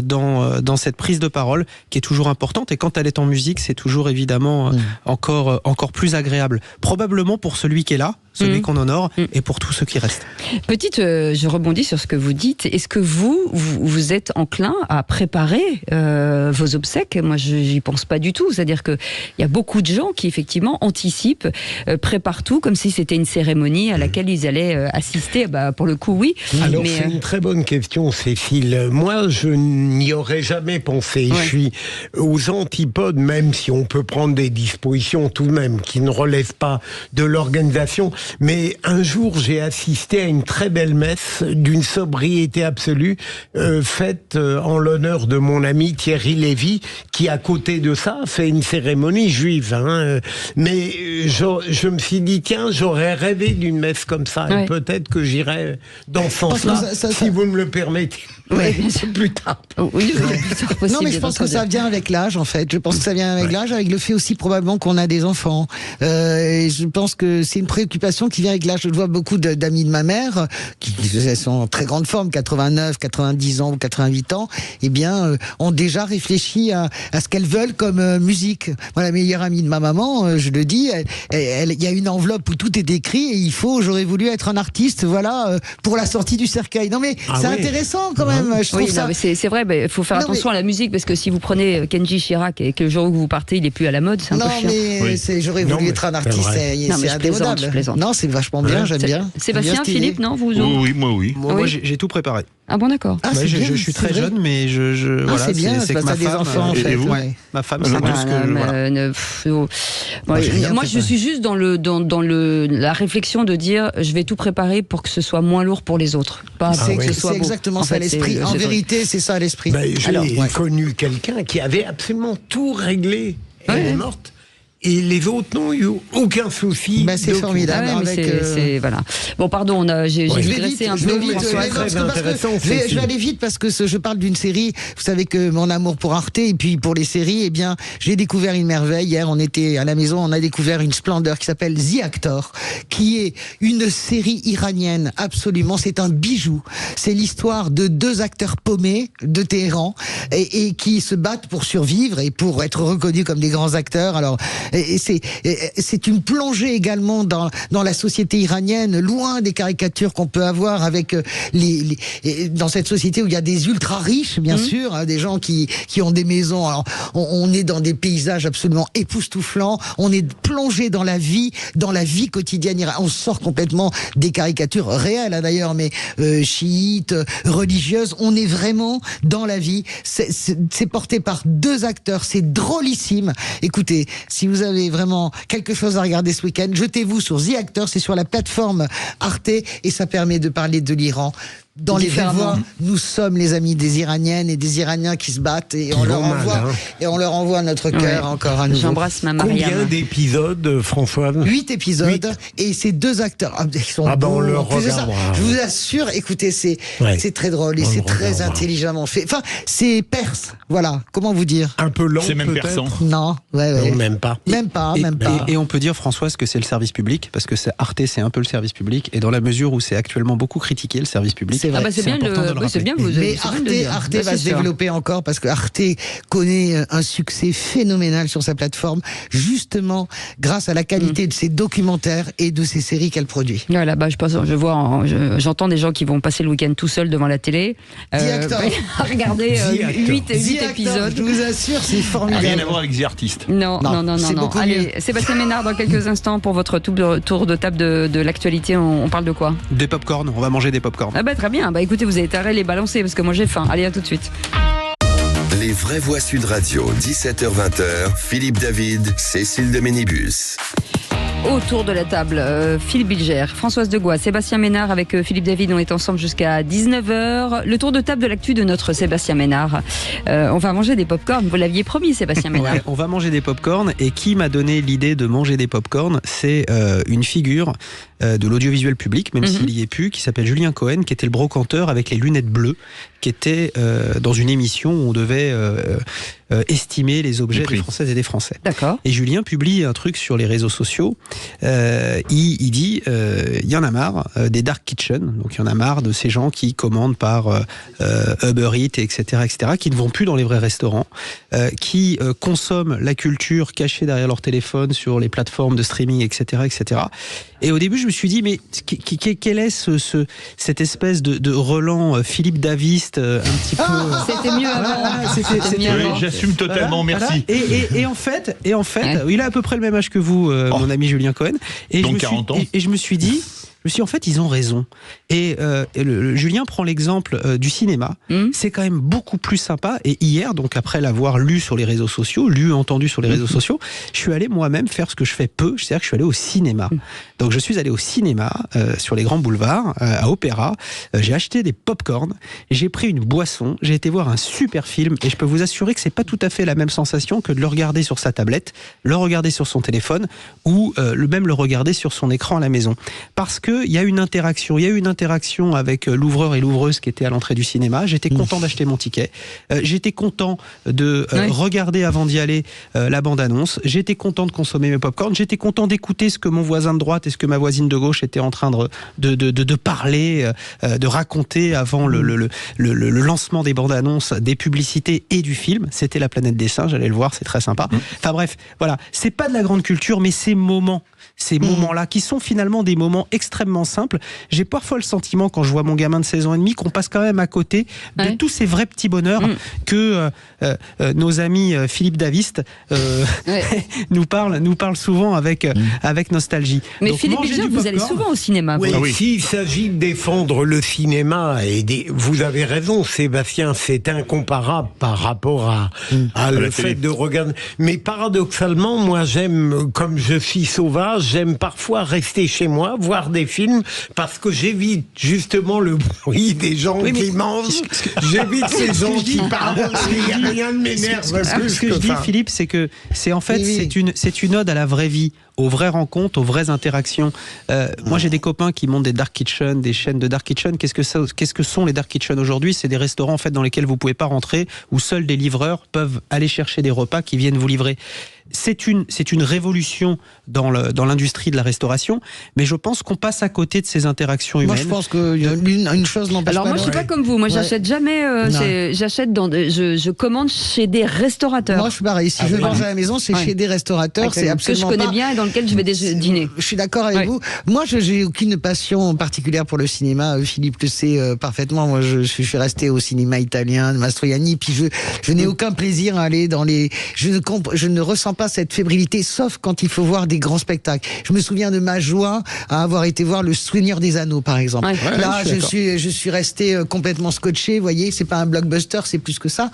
dans cette prise de parole qui est toujours importante. Et quand elle est en musique, c'est toujours évidemment encore plus agréable. Probablement pour celui qui est là, celui qu'on honore, et pour tous ceux qui restent. Je rebondis sur ce que vous dites. Est-ce que vous êtes enclin à préparer vos obsèques? Moi, je n'y pense pas du tout. C'est-à-dire qu'il y a beaucoup de gens qui, effectivement, anticipent, préparent tout comme si c'était une cérémonie à laquelle ils allaient assister. Bah, pour le coup, oui. Alors, c'est une très bonne question, Cécile. Moi, je n'y aurais jamais pensé. Ouais. Je suis aux antipodes, même si on peut prendre des dispositions tout de même qui ne relèvent pas de l'organisation. Mais un jour, j'ai assisté à une très belle messe d'une sobriété absolue faite en l'honneur de mon ami Thierry Lévy, qui à côté de ça fait une cérémonie juive. Mais je me suis dit, tiens, j'aurais rêvé d'une messe comme ça, et peut-être que j'irai dans ce sens-là, si vous me le permettez. Ouais. C'est plus tard. Oui, plus tard possible. Non, mais je pense que ça vient avec l'âge, en fait. Je pense que ça vient avec l'âge, avec le fait aussi probablement qu'on a des enfants. Et je pense que c'est une préoccupation qui vient avec l'âge. Je vois beaucoup d'amis de ma mère qui sont en très grande forme, 89, 90 ans ou 88 ans, eh bien, ont déjà réfléchi à ce qu'elles veulent comme musique. Moi, la meilleure amie de ma maman, je le dis, il y a une enveloppe où tout est écrit et j'aurais voulu être un artiste, voilà, pour la sortie du cercueil. Non, mais c'est intéressant quand même. Je trouve ça. C'est vrai, il faut faire attention à la musique parce que si vous prenez Kenji Chirac et que le jour où vous partez, il est plus à la mode, c'est un peu chiant. Mais j'aurais voulu être un artiste, c'est indémodable. Non, c'est vachement bien, j'aime bien. Sébastien, Philippe, non, vous Oui, moi. Moi, j'ai tout préparé. Ah bon, d'accord. Je suis très jeune, mais voilà, c'est bien, c'est que ma des femme, enfants, en fait. Ma femme, c'est tout ce que moi, je suis juste dans la réflexion de dire, je vais tout préparer pour que ce soit moins lourd pour les autres. C'est exactement ça l'esprit. En vérité, c'est ça l'esprit. J'ai connu quelqu'un qui avait absolument tout réglé. Elle est morte. Et les autres n'ont eu aucun souci. C'est formidable. Voilà. Bon, pardon, j'ai digressé un peu. Je vais aller vite parce que je parle d'une série. Vous savez que mon amour pour Arte et puis pour les séries, eh bien, j'ai découvert une merveille. Hier, on était à la maison, on a découvert une splendeur qui s'appelle The Actor, qui est une série iranienne. Absolument, c'est un bijou. C'est l'histoire de 2 acteurs paumés de Téhéran et qui se battent pour survivre et pour être reconnus comme des grands acteurs. Alors, c'est une plongée également dans la société iranienne, loin des caricatures qu'on peut avoir avec dans cette société où il y a des ultra riches, bien sûr, des gens qui ont des maisons. Alors, on est dans des paysages absolument époustouflants. On est plongé dans la vie quotidienne iranienne. On sort complètement des caricatures réelles, d'ailleurs, mais chiites, religieuses. On est vraiment dans la vie. C'est porté par 2 acteurs. C'est drôlissime. Écoutez, si vous avez vraiment quelque chose à regarder ce week-end, jetez-vous sur The Actor, c'est sur la plateforme Arte et ça permet de parler de l'Iran. Dans les vraies voix, nous sommes les amis des Iraniennes et des Iraniens qui se battent et on leur envoie notre cœur encore à nouveau. J'embrasse ma Mariam. Combien d'épisodes, Françoise ? 8 épisodes. Et ces 2 acteurs, ils sont beaux. On le regardera. Je vous assure, écoutez, c'est très drôle et c'est très intelligemment fait. Enfin, c'est perse. Voilà. Comment vous dire ? Un peu lent. C'est même persan. Non, non, même pas. Même pas. Et on peut dire, Françoise, que c'est le service public parce que Arte, c'est un peu le service public et dans la mesure où c'est actuellement beaucoup critiqué le service public. C'est bien vous mais Arte va se développer encore parce que Arte connaît un succès phénoménal sur sa plateforme, justement grâce à la qualité de ses documentaires et de ses séries qu'elle produit. Voilà, j'entends des gens qui vont passer le week-end tout seuls devant la télé, regarder 8 épisodes. Je vous assure, c'est formidable. Rien à voir avec The Artist. Non. Allez, Sébastien Ménard, dans quelques instants pour votre tour de table de l'actualité, on parle de quoi ? Des pop-corn, on va manger des pop-corn. Très bien, écoutez, vous avez intérêt à les balancer parce que moi j'ai faim. Allez, à tout de suite. Les vraies voix Sud Radio, 17h-20h, Philippe David, Cécile de Ménibus. Autour de la table, Philippe Bilger, Françoise Degois, Sébastien Ménard avec Philippe David, on est ensemble jusqu'à 19h. Le tour de table de l'actu de notre Sébastien Ménard. On va manger des pop-corn, vous l'aviez promis Sébastien Ménard. On va manger des pop-corn et qui m'a donné l'idée de manger des pop-corn, c'est une figure de l'audiovisuel public, même s'il y est plus, qui s'appelle Julien Cohen, qui était le brocanteur avec les lunettes bleues, qui était dans une émission où on devait estimer les objets des Françaises et des Français. D'accord. Et Julien publie un truc sur les réseaux sociaux. Il dit, il y en a marre des dark kitchen, donc il y en a marre de ces gens qui commandent par Uber Eats, etc., qui ne vont plus dans les vrais restaurants, qui consomment la culture cachée derrière leur téléphone sur les plateformes de streaming, etc., etc. Et au début, je me suis dit, mais quel est cette espèce de Roland Philippe Daviste un petit peu... C'était mieux avant. J'assume totalement, merci. Et en fait, il a à peu près le même âge que vous, mon ami Julien Cohen. Et donc 40 ans. Et je me suis dit, Je me suis dit, en fait, ils ont raison. Et Julien prend l'exemple du cinéma. C'est quand même beaucoup plus sympa. Et hier, donc après l'avoir lu sur les réseaux sociaux, entendu sur les réseaux sociaux, je suis allé moi-même faire ce que je fais peu, c'est-à-dire que je suis allé au cinéma. Donc je suis allé au cinéma, sur les grands boulevards, à Opéra. J'ai acheté des pop-corn, j'ai pris une boisson, j'ai été voir un super film, et je peux vous assurer que c'est pas tout à fait la même sensation que de le regarder sur sa tablette, le regarder sur son téléphone, ou même le regarder sur son écran à la maison. Parce qu'il y a une interaction. Il y a eu une interaction avec l'ouvreur et l'ouvreuse qui étaient à l'entrée du cinéma. J'étais content d'acheter mon ticket. J'étais content de regarder avant d'y aller la bande-annonce. J'étais content de consommer mes pop-corn. J'étais content d'écouter ce que mon voisin de droite et ce que ma voisine de gauche étaient en train de parler, de raconter avant le lancement des bandes-annonces, des publicités et du film. C'était La Planète des Singes. J'allais le voir, c'est très sympa. Enfin bref, voilà. C'est pas de la grande culture, mais ces moments-là, qui sont finalement des moments extrêmement simples. J'ai parfois le sentiment, quand je vois mon gamin de 16 ans et demi, qu'on passe quand même à côté de tous ces vrais petits bonheurs que nos amis Philippe Daviste nous parlent souvent avec nostalgie. Mais donc, Philippe Bilger, vous allez souvent au cinéma. Oui, s'il s'agit de défendre le cinéma, vous avez raison, Sébastien, c'est incomparable par rapport à le fait de regarder. Mais paradoxalement, moi j'aime, comme je suis sauvage, j'aime parfois rester chez moi, voir des films, parce que j'évite justement le bruit des gens qui mangent, j'évite ces gens qui parlent, rien ne m'énerve. Ce que je dis, Philippe, c'est que c'est une ode à la vraie vie, aux vraies rencontres, aux vraies interactions. Moi, j'ai des copains qui montent des dark kitchen, des chaînes de dark kitchen. Qu'est-ce que sont les dark kitchen aujourd'hui? C'est des restaurants en fait dans lesquels vous pouvez pas rentrer, où seuls des livreurs peuvent aller chercher des repas qui viennent vous livrer. C'est une révolution dans l'industrie de la restauration, mais je pense qu'on passe à côté de ces interactions humaines. Moi, je pense qu'une chose n'empêche pas. Alors moi, je suis pas comme vous. Moi, j'achète jamais. Je commande chez des restaurateurs. Moi, je suis pareil. Si je mange à la maison, c'est chez des restaurateurs. C'est absolument que je connais bien et dans lequel je vais dîner. Je suis d'accord avec vous. Moi, j'ai aucune passion particulière pour le cinéma. Philippe le sait parfaitement. Moi, je suis resté au cinéma italien de Mastroianni. Puis je n'ai aucun plaisir à aller dans les. Je ne ressens pas cette fébrilité, sauf quand il faut voir des grands spectacles. Je me souviens de ma joie à avoir été voir Le Souvenir des Anneaux, par exemple. Là, je suis resté complètement scotché. Vous voyez, c'est pas un blockbuster, c'est plus que ça.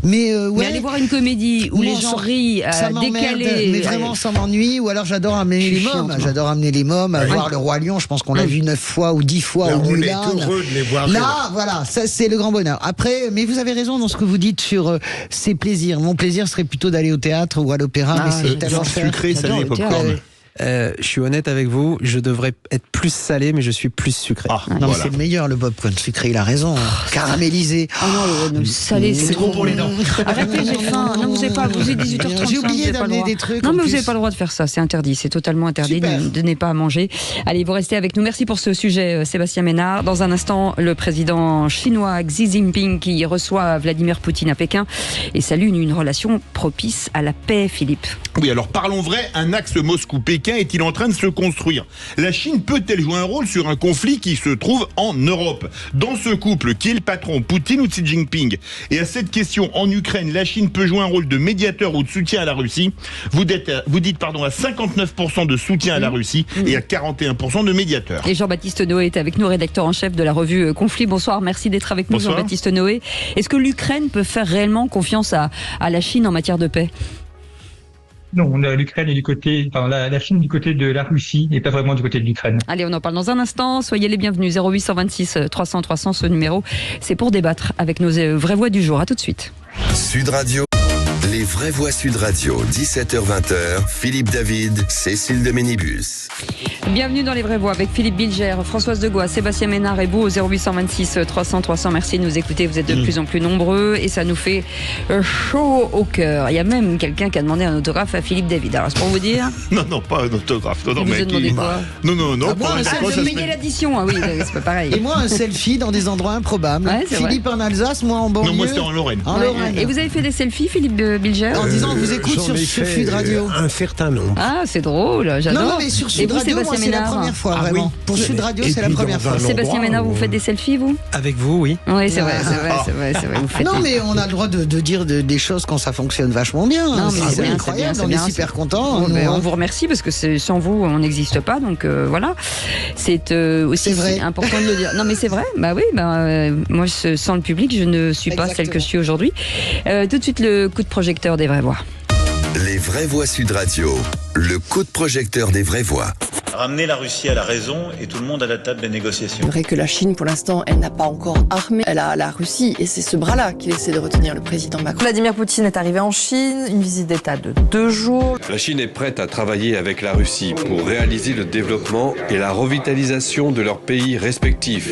Mais aller voir une comédie où les gens rient, décalés, mais vraiment ça m'ennuie. Ou alors j'adore amener les mômes. J'adore amener les mômes à voir Le Roi Lion. Je pense qu'on l'a vu 9 fois ou 10 fois. On est heureux de les voir. Là, voilà, ça c'est le grand bonheur. Après, mais vous avez raison dans ce que vous dites sur ces plaisirs. Mon plaisir serait plutôt d'aller au théâtre ou à l'opéra. Mais c'est tellement sucré, salé, popcorn. Je suis honnête avec vous, je devrais être plus salé, mais je suis plus sucré. Non, mais c'est le meilleur, le popcorn sucré, il a raison. Caramélisé. Non, le salé, c'est trop pour les dents. Arrêtez, j'ai faim. Non, vous n'avez pas, vous êtes 18h35. J'ai oublié d'amener des trucs. Non, mais vous n'avez pas le droit de faire ça, c'est interdit, c'est totalement interdit. Ne donnez pas à manger. Allez, vous restez avec nous. Merci pour ce sujet, Sébastien Ménard. Dans un instant, le président chinois Xi Jinping qui reçoit Vladimir Poutine à Pékin et salue une relation propice à la paix, Philippe. Oui, alors parlons vrai, un axe Moscou-Pékin est-il en train de se construire? La Chine peut-elle jouer un rôle sur un conflit qui se trouve en Europe? Dans ce couple, qui est le patron, Poutine ou Xi Jinping? Et à cette question, en Ukraine, la Chine peut jouer un rôle de médiateur ou de soutien à la Russie. Vous dites à 59% de soutien à la Russie et à 41% de médiateur. Et Jean-Baptiste Noé est avec nous, rédacteur en chef de la revue Conflit. Bonsoir, merci d'être avec nous, Jean-Baptiste Noé. Est-ce que l'Ukraine peut faire réellement confiance à la Chine en matière de paix? Non, l'Ukraine est du côté, la Chine du côté de la Russie et pas vraiment du côté de l'Ukraine. Allez, on en parle dans un instant. Soyez les bienvenus. 0826 300 300, ce numéro, c'est pour débattre avec nos vraies voix du jour. À tout de suite. Sud Radio. Les vraies voix Sud Radio, 17h-20h, Philippe David, Cécile de Ménibus. Bienvenue dans les vraies voix avec Philippe Bilger, Françoise Degois, Sébastien Ménard et vous au 0826 300 300. Merci de nous écouter, vous êtes de plus en plus nombreux et ça nous fait chaud au cœur. Il y a même quelqu'un qui a demandé un autographe à Philippe David. Alors c'est pour vous dire... Non, pas un autographe. Non, vous avez demandé quoi? Non. Vous payez l'addition, oui, c'est pas pareil. Et moi un selfie dans des endroits improbables. Philippe en Alsace, moi en banlieue. Non, moi c'était en Lorraine. Et vous avez fait des selfies, Philippe Bilger? Bilger. En disant, on vous écoute sur Sud Radio. Un certain nombre. Ah, c'est drôle, j'adore. Non, mais sur Sud Radio, moi, c'est la première fois, vraiment. Pour Sud Radio, c'est la première fois. Sébastien Ménard, vous faites des selfies, vous? Avec vous, oui. Oui, c'est vrai. Vous faites non, mais on a le droit de dire des choses quand ça fonctionne vachement bien. Non, mais c'est incroyable, on est super contents. On vous remercie parce que sans vous, on n'existe pas. Donc voilà. C'est aussi important de le dire. Non, mais c'est vrai. Bah oui, moi, sans le public, je ne suis pas celle que je suis aujourd'hui. Tout de suite, le coup de projecteur des vraies voix. Les vraies voix Sud Radio. Le coup de projecteur des vraies voix. Ramener la Russie à la raison et tout le monde à la table des négociations. C'est vrai que la Chine, pour l'instant, elle n'a pas encore armé. Elle a la Russie et c'est ce bras-là qu'il essaie de retenir le président Macron. Vladimir Poutine est arrivé en Chine, une visite d'État de 2 jours. La Chine est prête à travailler avec la Russie pour réaliser le développement et la revitalisation de leurs pays respectifs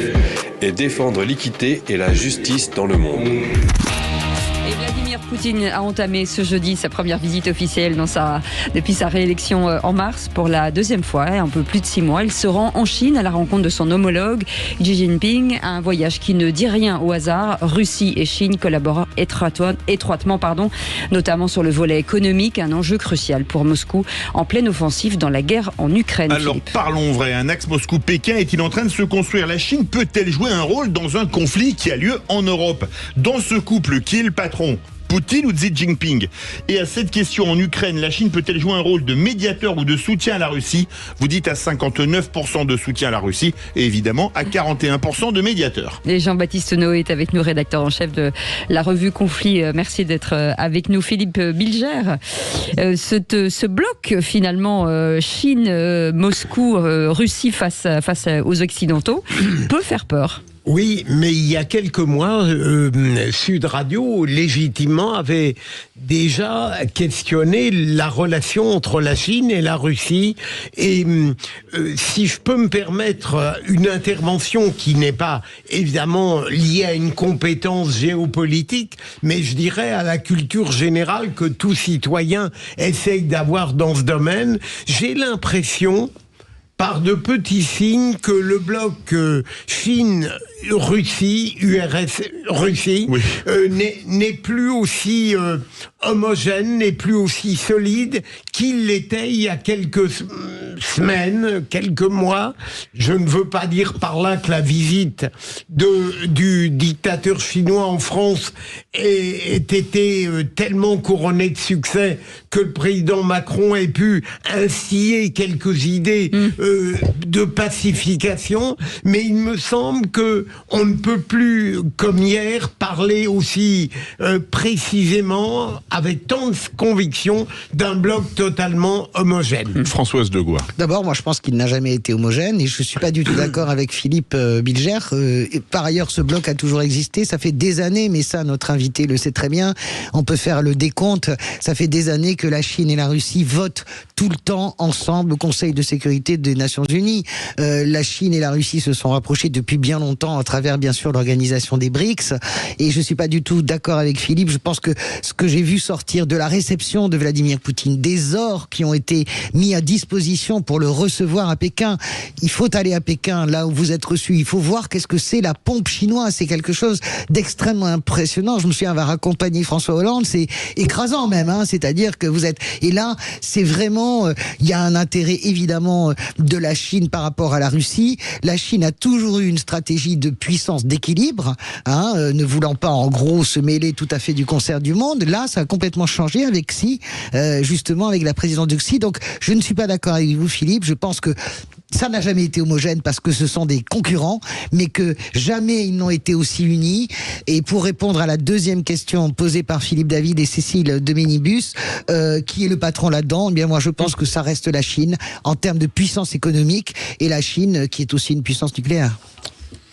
et défendre l'équité et la justice dans le monde. Et Vladimir Poutine a entamé ce jeudi sa première visite officielle depuis sa réélection en mars pour la 2e fois, un peu plus de 6 mois. Il se rend en Chine à la rencontre de son homologue Xi Jinping, un voyage qui ne dit rien au hasard. Russie et Chine collaborent étroitement, notamment sur le volet économique, un enjeu crucial pour Moscou en pleine offensive dans la guerre en Ukraine. Alors Philippe. parlons vrai, un axe Moscou-Pékin est-il en train de se construire? La Chine peut-elle jouer un rôle dans un conflit qui a lieu en Europe? Dans ce couple, qui est le patron? Poutine ou Xi Jinping? Et à cette question, en Ukraine, la Chine peut-elle jouer un rôle de médiateur ou de soutien à la Russie? Vous dites à 59% de soutien à la Russie et évidemment à 41% de médiateur. Et Jean-Baptiste Noé est avec nous, rédacteur en chef de la revue Conflit. Merci d'être avec nous. Philippe Bilger, ce bloc finalement Chine, Moscou, Russie face aux Occidentaux peut faire peur. Oui, mais il y a quelques mois, Sud Radio, légitimement, avait déjà questionné la relation entre la Chine et la Russie. Et si je peux me permettre une intervention qui n'est pas évidemment liée à une compétence géopolitique, mais je dirais à la culture générale que tout citoyen essaye d'avoir dans ce domaine, j'ai l'impression, par de petits signes, que le bloc Chine, Russie, Russie, oui. N'est plus aussi homogène, n'est plus aussi solide qu'il l'était il y a quelques semaines, quelques mois. Je ne veux pas dire par là que la visite du dictateur chinois en France ait été tellement couronnée de succès que le président Macron ait pu instiller quelques idées de pacification, mais il me semble que on ne peut plus, comme hier, parler aussi précisément, avec tant de conviction, d'un bloc totalement homogène. Françoise Degois. D'abord, moi je pense qu'il n'a jamais été homogène et je ne suis pas du tout d'accord avec Philippe Bilger. Par ailleurs, ce bloc a toujours existé, ça fait des années, mais ça notre invité le sait très bien, on peut faire le décompte, ça fait des années que la Chine et la Russie votent tout le temps ensemble au Conseil de sécurité des Nations Unies. La Chine et la Russie se sont rapprochés depuis bien longtemps à travers bien sûr l'organisation des BRICS et je suis pas du tout d'accord avec Philippe. Je pense que ce que j'ai vu sortir de la réception de Vladimir Poutine, des ors qui ont été mis à disposition pour le recevoir à Pékin, il faut aller à Pékin là où vous êtes reçu, il faut voir qu'est-ce que c'est la pompe chinoise, c'est quelque chose d'extrêmement impressionnant. Je me souviens avoir accompagné François Hollande, c'est écrasant même, c'est-à-dire que vous êtes, et là c'est vraiment, il y a un intérêt évidemment de la Chine par rapport à la Russie. La Chine a toujours eu une stratégie de puissance d'équilibre, ne voulant pas en gros se mêler tout à fait du concert du monde. Là, ça a complètement changé avec Xi, justement avec la présidence de Xi. Donc, je ne suis pas d'accord avec vous, Philippe. Je pense que ça n'a jamais été homogène parce que ce sont des concurrents, mais que jamais ils n'ont été aussi unis. Et pour répondre à la deuxième question posée par Philippe David et Cécile de Ménibus, qui est le patron là-dedans? Eh bien, moi, je pense que ça reste la Chine en termes de puissance économique et la Chine qui est aussi une puissance nucléaire.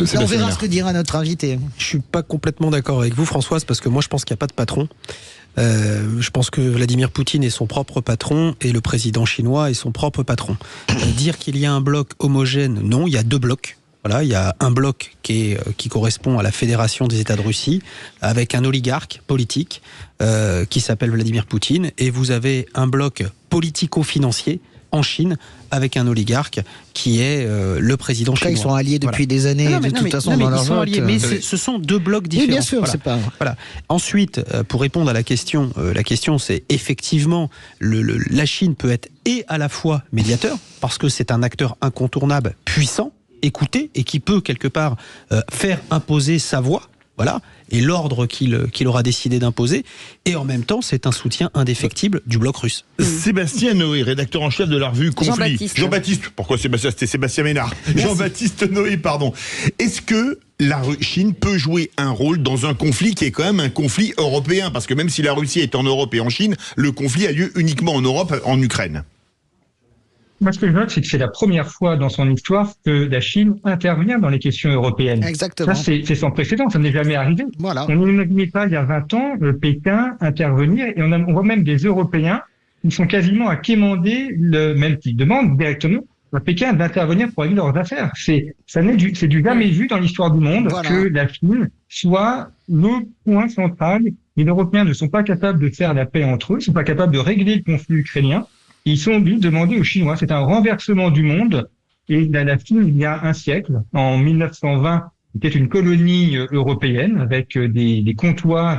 On verra ce que dira notre invité. Je suis pas complètement d'accord avec vous, Françoise, parce que moi, je pense qu'il n'y a pas de patron. Je pense que Vladimir Poutine est son propre patron et le président chinois est son propre patron. Dire qu'il y a un bloc homogène, non, il y a 2 blocs. Voilà, il y a un bloc qui correspond à la Fédération des États de Russie, avec un oligarque politique qui s'appelle Vladimir Poutine, et vous avez un bloc politico-financier en Chine avec un oligarque qui est le président chinois. Ils sont alliés depuis des années, de toute façon, dans leur ils sont vote. alliés, mais ce sont deux blocs différents. Oui, bien sûr, c'est pas... Voilà. Ensuite, pour répondre à la question c'est effectivement, la Chine peut être et à la fois médiateur, parce que c'est un acteur incontournable, puissant, écouté, et qui peut quelque part faire imposer sa voix, voilà, et l'ordre qu'il aura décidé d'imposer, et en même temps, c'est un soutien indéfectible du bloc russe. Sébastien Noé, rédacteur en chef de la revue Conflit. Jean-Baptiste. Pourquoi Sébastien? C'était Sébastien Ménard. Jean-Baptiste Noé, pardon. Est-ce que la Chine peut jouer un rôle dans un conflit qui est quand même un conflit européen? Parce que même si la Russie est en Europe et en Chine, le conflit a lieu uniquement en Europe, en Ukraine. Moi, ce que je note, c'est que c'est la première fois dans son histoire que la Chine intervient dans les questions européennes. Exactement. Ça, c'est sans précédent, ça n'est jamais arrivé. Voilà. On n'imaginait pas, il y a 20 ans, Pékin intervenir, et on voit même des Européens qui sont quasiment à quémander, même qui demandent directement à Pékin d'intervenir pour régler leurs affaires. C'est du jamais vu dans l'histoire du monde que la Chine soit le point central. Les Européens ne sont pas capables de faire la paix entre eux, ne sont pas capables de régler le conflit ukrainien. Ils sont obligés de demander aux Chinois. C'est un renversement du monde. Et la Chine, il y a un siècle, en 1920, était une colonie européenne avec des comptoirs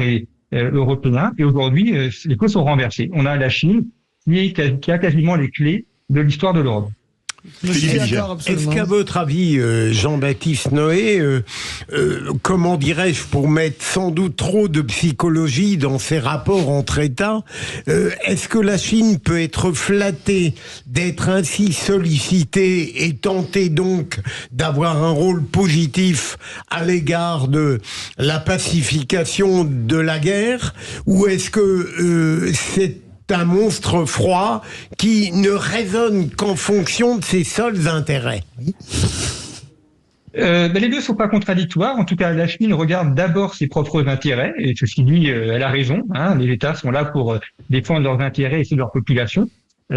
européens. Et aujourd'hui, les causes sont renversées. On a la Chine qui a quasiment les clés de l'histoire de l'Europe. Est-ce qu'à votre avis, Jean-Baptiste Noé, comment dirais-je, pour mettre sans doute trop de psychologie dans ces rapports entre États, est-ce que la Chine peut être flattée d'être ainsi sollicitée et tenter donc d'avoir un rôle positif à l'égard de la pacification de la guerre, ou est-ce que c'est un monstre froid qui ne raisonne qu'en fonction de ses seuls intérêts? Les deux ne sont pas contradictoires. En tout cas, la Chine regarde d'abord ses propres intérêts, et ceci dit, elle a raison. Les États sont là pour défendre leurs intérêts et c'est leur population.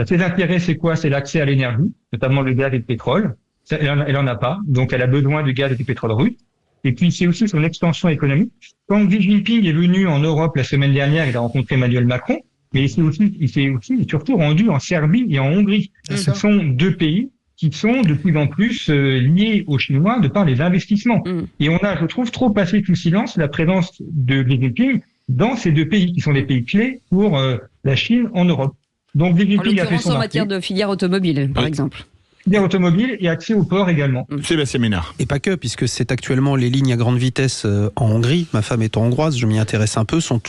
Ses intérêts, c'est quoi? C'est l'accès à l'énergie, notamment le gaz et le pétrole. Elle en a pas, donc elle a besoin du gaz et du pétrole russe. Et puis, c'est aussi son extension économique. Quand Xi Jinping est venu en Europe la semaine dernière, il a rencontré Emmanuel Macron. Mais il s'est aussi surtout rendu en Serbie et en Hongrie. Ce sont deux pays qui sont de plus en plus liés aux Chinois de par les investissements. Et on a, je trouve, trop passé sous silence la présence de Xi Jinping dans ces deux pays, qui sont des pays clés pour la Chine en Europe. Donc Xi Jinping a fait son en matière de filière automobile, par exemple. Filière automobile et accès au port également. Sébastien Ménard. Et pas que, puisque c'est actuellement les lignes à grande vitesse en Hongrie. Ma femme étant hongroise, je m'y intéresse un peu, sont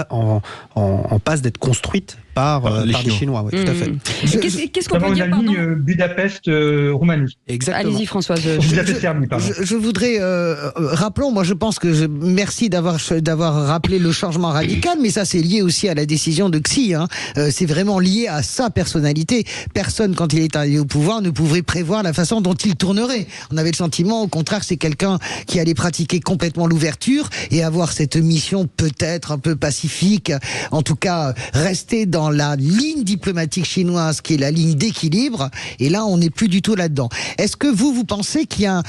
en passe d'être construites par les Chinois. Oui, tout à fait. Qu'est-ce qu'on peut dire, la ligne Budapest-Roumanie. Exactement. Allez-y, Françoise. Je voudrais, rappelons, moi je pense que merci d'avoir rappelé le changement radical, mais ça c'est lié aussi à la décision de Xi. C'est vraiment lié à sa personnalité. Personne, quand il est arrivé au pouvoir, ne pouvait prévoir la façon dont il tournerait. On avait le sentiment, au contraire, c'est quelqu'un qui allait pratiquer complètement l'ouverture et avoir cette mission peut-être un peu pacifique, en tout cas rester dans la ligne diplomatique chinoise qui est la ligne d'équilibre, et là on n'est plus du tout là-dedans. Est-ce que vous pensez qu'il y a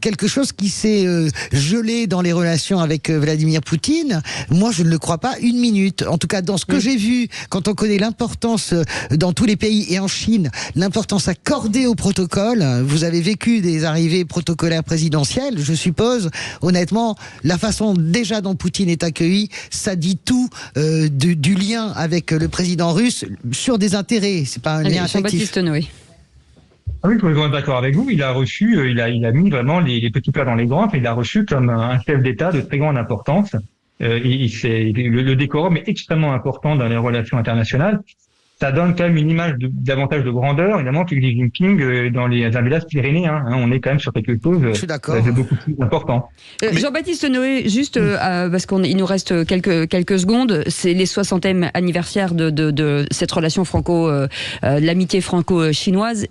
quelque chose qui s'est gelé dans les relations avec Vladimir Poutine? Moi je ne le crois pas une minute. En tout cas dans ce que j'ai vu, quand on connaît l'importance dans tous les pays et en Chine, l'importance accordée au protocole, vous avez vécu des arrivées protocolaires présidentielles, je suppose, honnêtement, la façon déjà dont Poutine est accueilli, ça dit tout du lien avec le président russe sur des intérêts, c'est pas un lien affectif. Ah oui, je suis d'accord avec vous. Il a reçu, il a mis vraiment les petits plats dans les grands. Il l'a reçu comme un chef d'État de très grande importance. Le décorum est extrêmement important dans les relations internationales. Ça donne quand même une image davantage de grandeur, évidemment, que Xi Jinping dans les villages pyrénéens. On est quand même sur quelque chose de beaucoup plus important. Jean-Baptiste Noé, juste parce qu'il nous reste quelques secondes, c'est les 60e anniversaire de cette relation l'amitié franco-chinoise.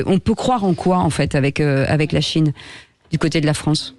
On peut croire en quoi, en fait, avec la Chine, du côté de la France?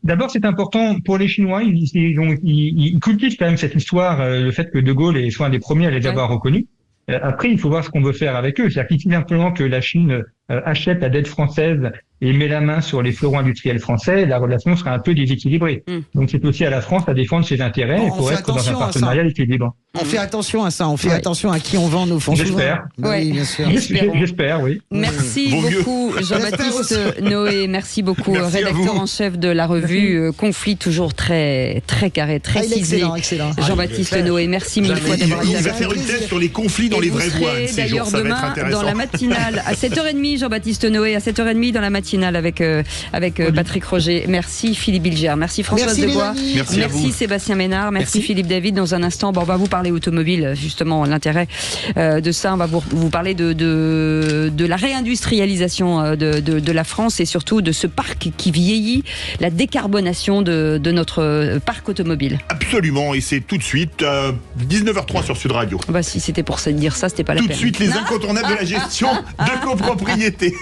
D'abord, c'est important pour les Chinois. Ils cultivent quand même cette histoire, le fait que De Gaulle soit un des premiers à les avoir reconnus. Après, il faut voir ce qu'on veut faire avec eux. C'est-à-dire qu'il faut simplement que la Chine achète la dette française et met la main sur les fleurons industriels français, la relation sera un peu déséquilibrée. Donc c'est aussi à la France à défendre ses intérêts pour être dans un partenariat équilibré. On fait attention à ça, on fait attention à qui on vend nos fonds. J'espère. Oui, bien sûr. J'espère, oui. Merci beaucoup Jean-Baptiste Noé, merci beaucoup, rédacteur en chef de la revue Conflit, toujours très carré, très ciselé. Excellent. Jean-Baptiste Noé, merci mille fois d'avoir été avec nous. Il va faire une thèse sur les conflits dans les vraies voies. D'ailleurs demain dans la matinale à 7h30, Jean-Baptiste Noé, à 7h30 dans la matinale avec Patrick Roger. Merci Philippe Bilger, merci Françoise Debois, merci Sébastien Ménard, merci Philippe David. Dans un instant, on va vous parler automobile, justement l'intérêt de ça. On va vous parler de la réindustrialisation de la France et surtout de ce parc qui vieillit, la décarbonation de notre parc automobile. Absolument, et c'est tout de suite 19h03 sur Sud Radio. Si c'était pour dire ça, c'était pas la peine. Tout de suite les incontournables de la gestion de copropriété.